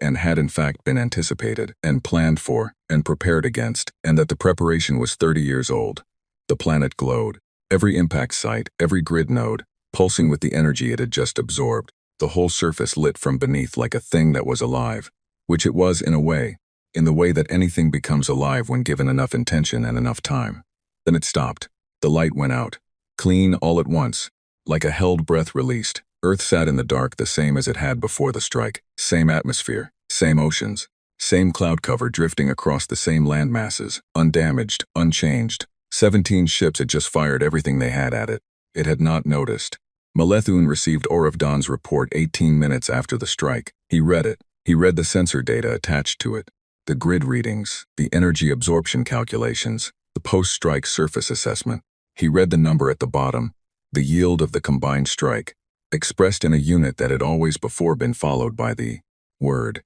and had in fact been anticipated, and planned for, and prepared against, and that the preparation was 30 years old. The planet glowed. Every impact site, every grid node, pulsing with the energy it had just absorbed, the whole surface lit from beneath like a thing that was alive, which it was in a way, in the way that anything becomes alive when given enough intention and enough time. Then it stopped. The light went out. Clean all at once. Like a held breath released, Earth sat in the dark the same as it had before the strike. Same atmosphere, same oceans, same cloud cover drifting across the same land masses, undamaged, unchanged. 17 ships had just fired everything they had at it. It had not noticed. Malethun received Orv Dawn's report 18 minutes after the strike. He read it. He read the sensor data attached to it, the grid readings, the energy absorption calculations, the post-strike surface assessment. He read the number at the bottom, the yield of the combined strike, expressed in a unit that had always before been followed by the word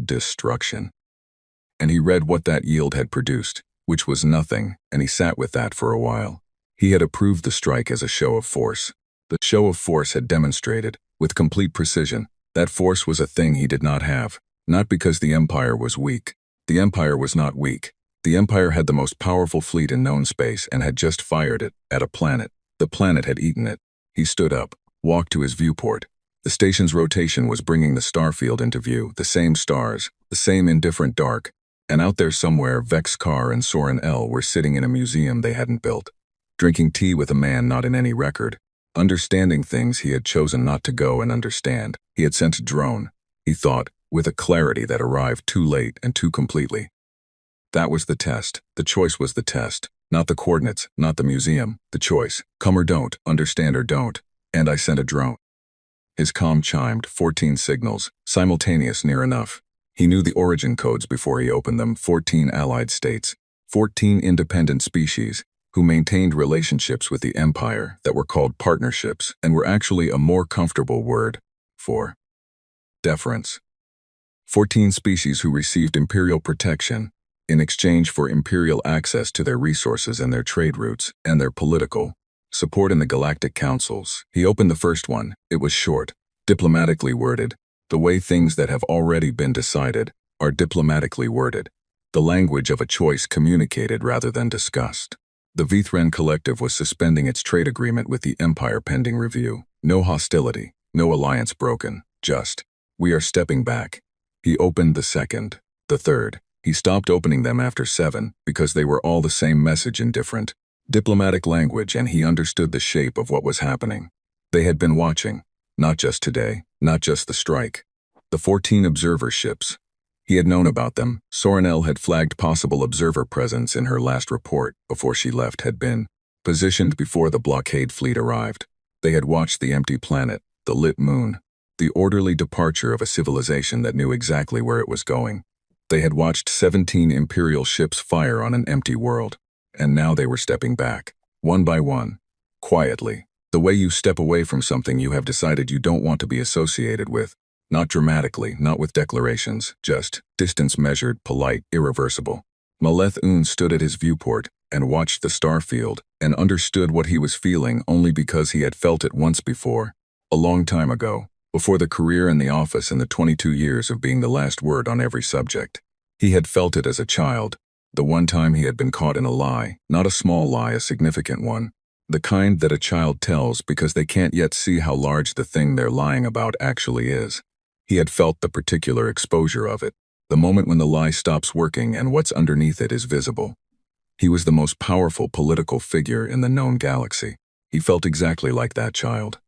destruction. And he read what that yield had produced, which was nothing, and he sat with that for a while. He had approved the strike as a show of force. The show of force had demonstrated, with complete precision, that force was a thing he did not have. Not because the Empire was weak. The Empire was not weak. The Empire had the most powerful fleet in known space and had just fired it at a planet. The planet had eaten it. He stood up, walked to his viewport. The station's rotation was bringing the starfield into view, the same stars, the same indifferent dark, and out there somewhere Vex Carr and Soren L. were sitting in a museum they hadn't built, drinking tea with a man not in any record, understanding things he had chosen not to go and understand. He had sent a drone, he thought, with a clarity that arrived too late and too completely. That was the test. The choice was the test. Not the coordinates, not the museum. The choice. Come or don't, understand or don't. And I sent a drone. His comm chimed, 14 signals, simultaneous near enough. He knew the origin codes before he opened them, 14 allied states, 14 independent species, who maintained relationships with the Empire that were called partnerships and were actually a more comfortable word for deference. 14 species who received imperial protection in exchange for imperial access to their resources and their trade routes and their political support in the galactic councils. He opened the first one. It was short, diplomatically worded, the way things that have already been decided are diplomatically worded, the language of a choice communicated rather than discussed. The Vithran Collective was suspending its trade agreement with the Empire pending review. No hostility, no alliance broken, just, we are stepping back. He opened the second, the third. He stopped opening them after 7 because they were all the same message in different, diplomatic language, and he understood the shape of what was happening. They had been watching, not just today, not just the strike. The 14 observer ships. He had known about them. Soren L. had flagged possible observer presence in her last report before she left, had been positioned before the blockade fleet arrived. They had watched the empty planet, the lit moon, the orderly departure of a civilization that knew exactly where it was going. They had watched 17 Imperial ships fire on an empty world, and now they were stepping back, one by one, quietly, the way you step away from something you have decided you don't want to be associated with, not dramatically, not with declarations, just distance measured, polite, irreversible. Maleth Un stood at his viewport and watched the starfield and understood what he was feeling only because he had felt it once before, a long time ago. Before the career in the office and the 22 years of being the last word on every subject. He had felt it as a child, the one time he had been caught in a lie, not a small lie, a significant one, the kind that a child tells because they can't yet see how large the thing they're lying about actually is. He had felt the particular exposure of it, the moment when the lie stops working and what's underneath it is visible. He was the most powerful political figure in the known galaxy. He felt exactly like that child.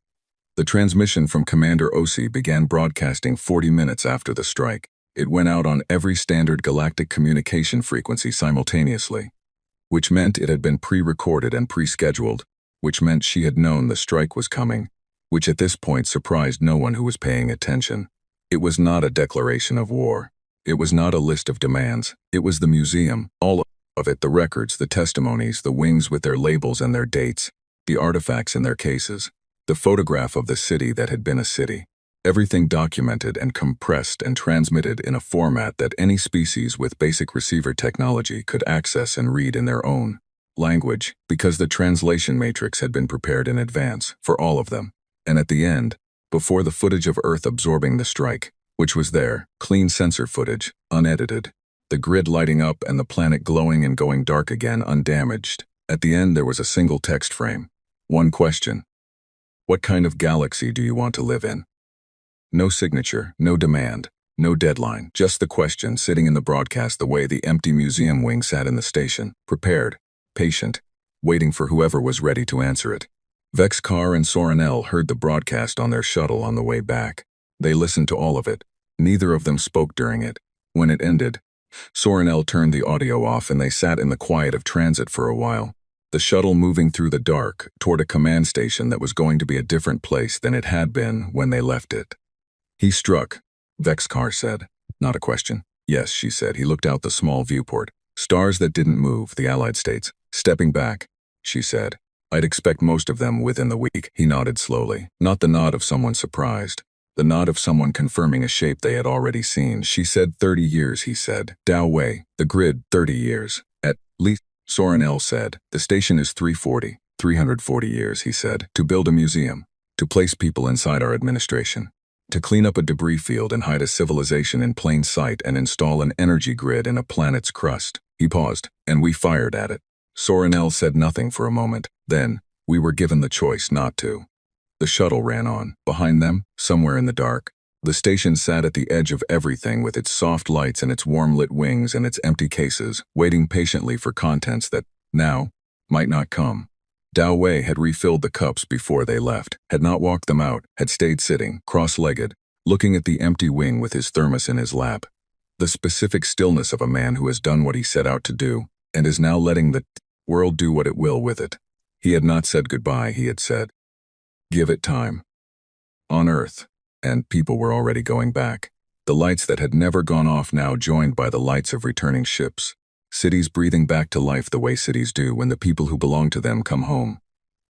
The transmission from Commander Osi began broadcasting 40 minutes after the strike. It went out on every standard galactic communication frequency simultaneously, which meant it had been pre-recorded and pre-scheduled, which meant she had known the strike was coming, which at this point surprised no one who was paying attention. It was not a declaration of war. It was not a list of demands. It was the museum, all of it, the records, the testimonies, the wings with their labels and their dates, the artifacts in their cases. The photograph of the city that had been a city. Everything documented and compressed and transmitted in a format that any species with basic receiver technology could access and read in their own language, because the translation matrix had been prepared in advance for all of them. And at the end, before the footage of Earth absorbing the strike, which was there, clean sensor footage, unedited, the grid lighting up and the planet glowing and going dark again undamaged, at the end there was a single text frame. One question. What kind of galaxy do you want to live in? No signature, no demand, no deadline, just the question sitting in the broadcast the way the empty museum wing sat in the station, prepared, patient, waiting for whoever was ready to answer it. Vex Carr and Soren L. heard the broadcast on their shuttle on the way back. They listened to all of it. Neither of them spoke during it. When it ended, Soren L. turned the audio off and they sat in the quiet of transit for a while. The shuttle moving through the dark toward a command station that was going to be a different place than it had been when they left it. He struck, Vex Carr said. Not a question. Yes, she said. He looked out the small viewport. Stars that didn't move, the Allied states. Stepping back, she said. I'd expect most of them within the week. He nodded slowly. Not the nod of someone surprised. The nod of someone confirming a shape they had already seen. She said 30 years, he said. Dao Wei, the grid, 30 years. At least. Soren L. said, the station is 340 years, he said, to build a museum. to place people inside our administration, to clean up a debris field and hide a civilization in plain sight and install an energy grid in a planet's crust. He paused, and we fired at it. Sorinel said nothing for a moment. Then, we were given the choice not to. The shuttle ran on. Behind them, somewhere in the dark, the station sat at the edge of everything with its soft lights and its warm-lit wings and its empty cases, waiting patiently for contents that, now, might not come. Dao Wei had refilled the cups before they left, had not walked them out, had stayed sitting, cross-legged, looking at the empty wing with his thermos in his lap. The specific stillness of a man who has done what he set out to do, and is now letting the world do what it will with it. He had not said goodbye, he had said, "Give it time." On Earth, and people were already going back. The lights that had never gone off now joined by the lights of returning ships. Cities breathing back to life the way cities do when the people who belong to them come home.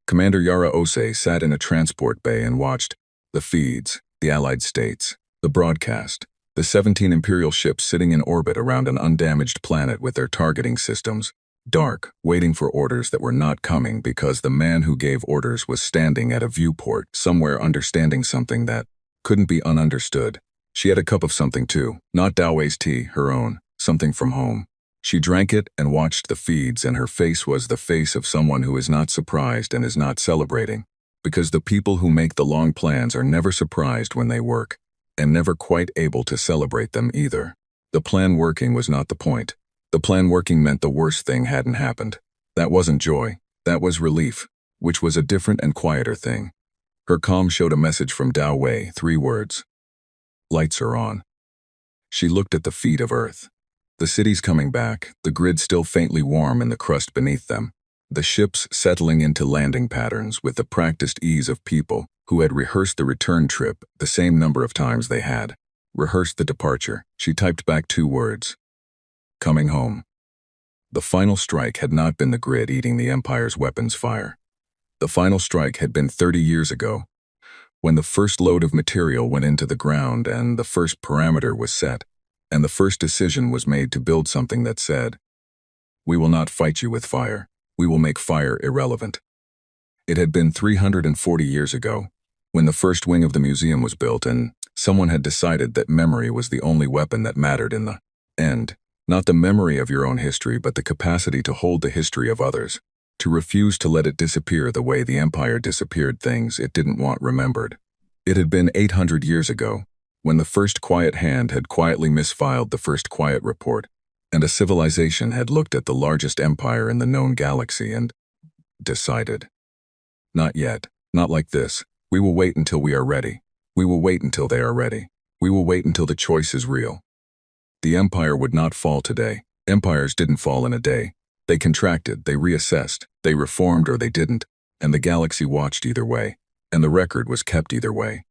Commander Yara Ose sat in a transport bay and watched the feeds, the Allied States, the broadcast, the 17 Imperial ships sitting in orbit around an undamaged planet with their targeting systems, dark, waiting for orders that were not coming because the man who gave orders was standing at a viewport somewhere understanding something that couldn't be ununderstood. She had a cup of something too, not Dao Wei's tea, her own, something from home. She drank it and watched the feeds, and her face was the face of someone who is not surprised and is not celebrating, because the people who make the long plans are never surprised when they work, and never quite able to celebrate them either. The plan working was not the point. The plan working meant the worst thing hadn't happened. That wasn't joy, that was relief, which was a different and quieter thing. Her calm showed a message from Dao Wei, 3 words. Lights are on. She looked at the feet of Earth. The cities coming back, the grid still faintly warm in the crust beneath them, the ships settling into landing patterns with the practiced ease of people who had rehearsed the return trip the same number of times they had rehearsed the departure. She typed back 2 words. Coming home. The final strike had not been the grid eating the Empire's weapons fire. The final strike had been 30 years ago, when the first load of material went into the ground and the first parameter was set, and the first decision was made to build something that said, "We will not fight you with fire. We will make fire irrelevant." It had been 340 years ago, when the first wing of the museum was built and someone had decided that memory was the only weapon that mattered in the end. Not the memory of your own history, but the capacity to hold the history of others, to refuse to let it disappear the way the Empire disappeared things it didn't want remembered. It had been 800 years ago, when the first quiet hand had quietly misfiled the first quiet report, and a civilization had looked at the largest empire in the known galaxy and decided. Not yet, not like this. We will wait until we are ready. We will wait until they are ready. We will wait until the choice is real. The empire would not fall today. Empires didn't fall in a day. They contracted, they reassessed, they reformed or they didn't, and the galaxy watched either way, and the record was kept either way.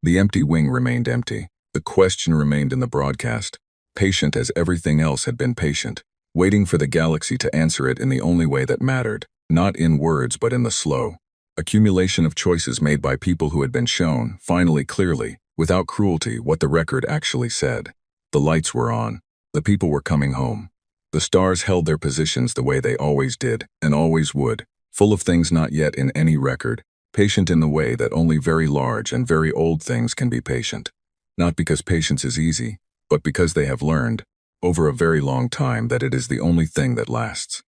The empty wing remained empty. The question remained in the broadcast, patient as everything else had been patient, waiting for the galaxy to answer it in the only way that mattered, not in words but in the slow accumulation of choices made by people who had been shown, finally clearly, without cruelty, what the record actually said. The lights were on. The people were coming home. The stars held their positions the way they always did, and always would, full of things not yet in any record, patient in the way that only very large and very old things can be patient. Not because patience is easy, but because they have learned, over a very long time, that it is the only thing that lasts.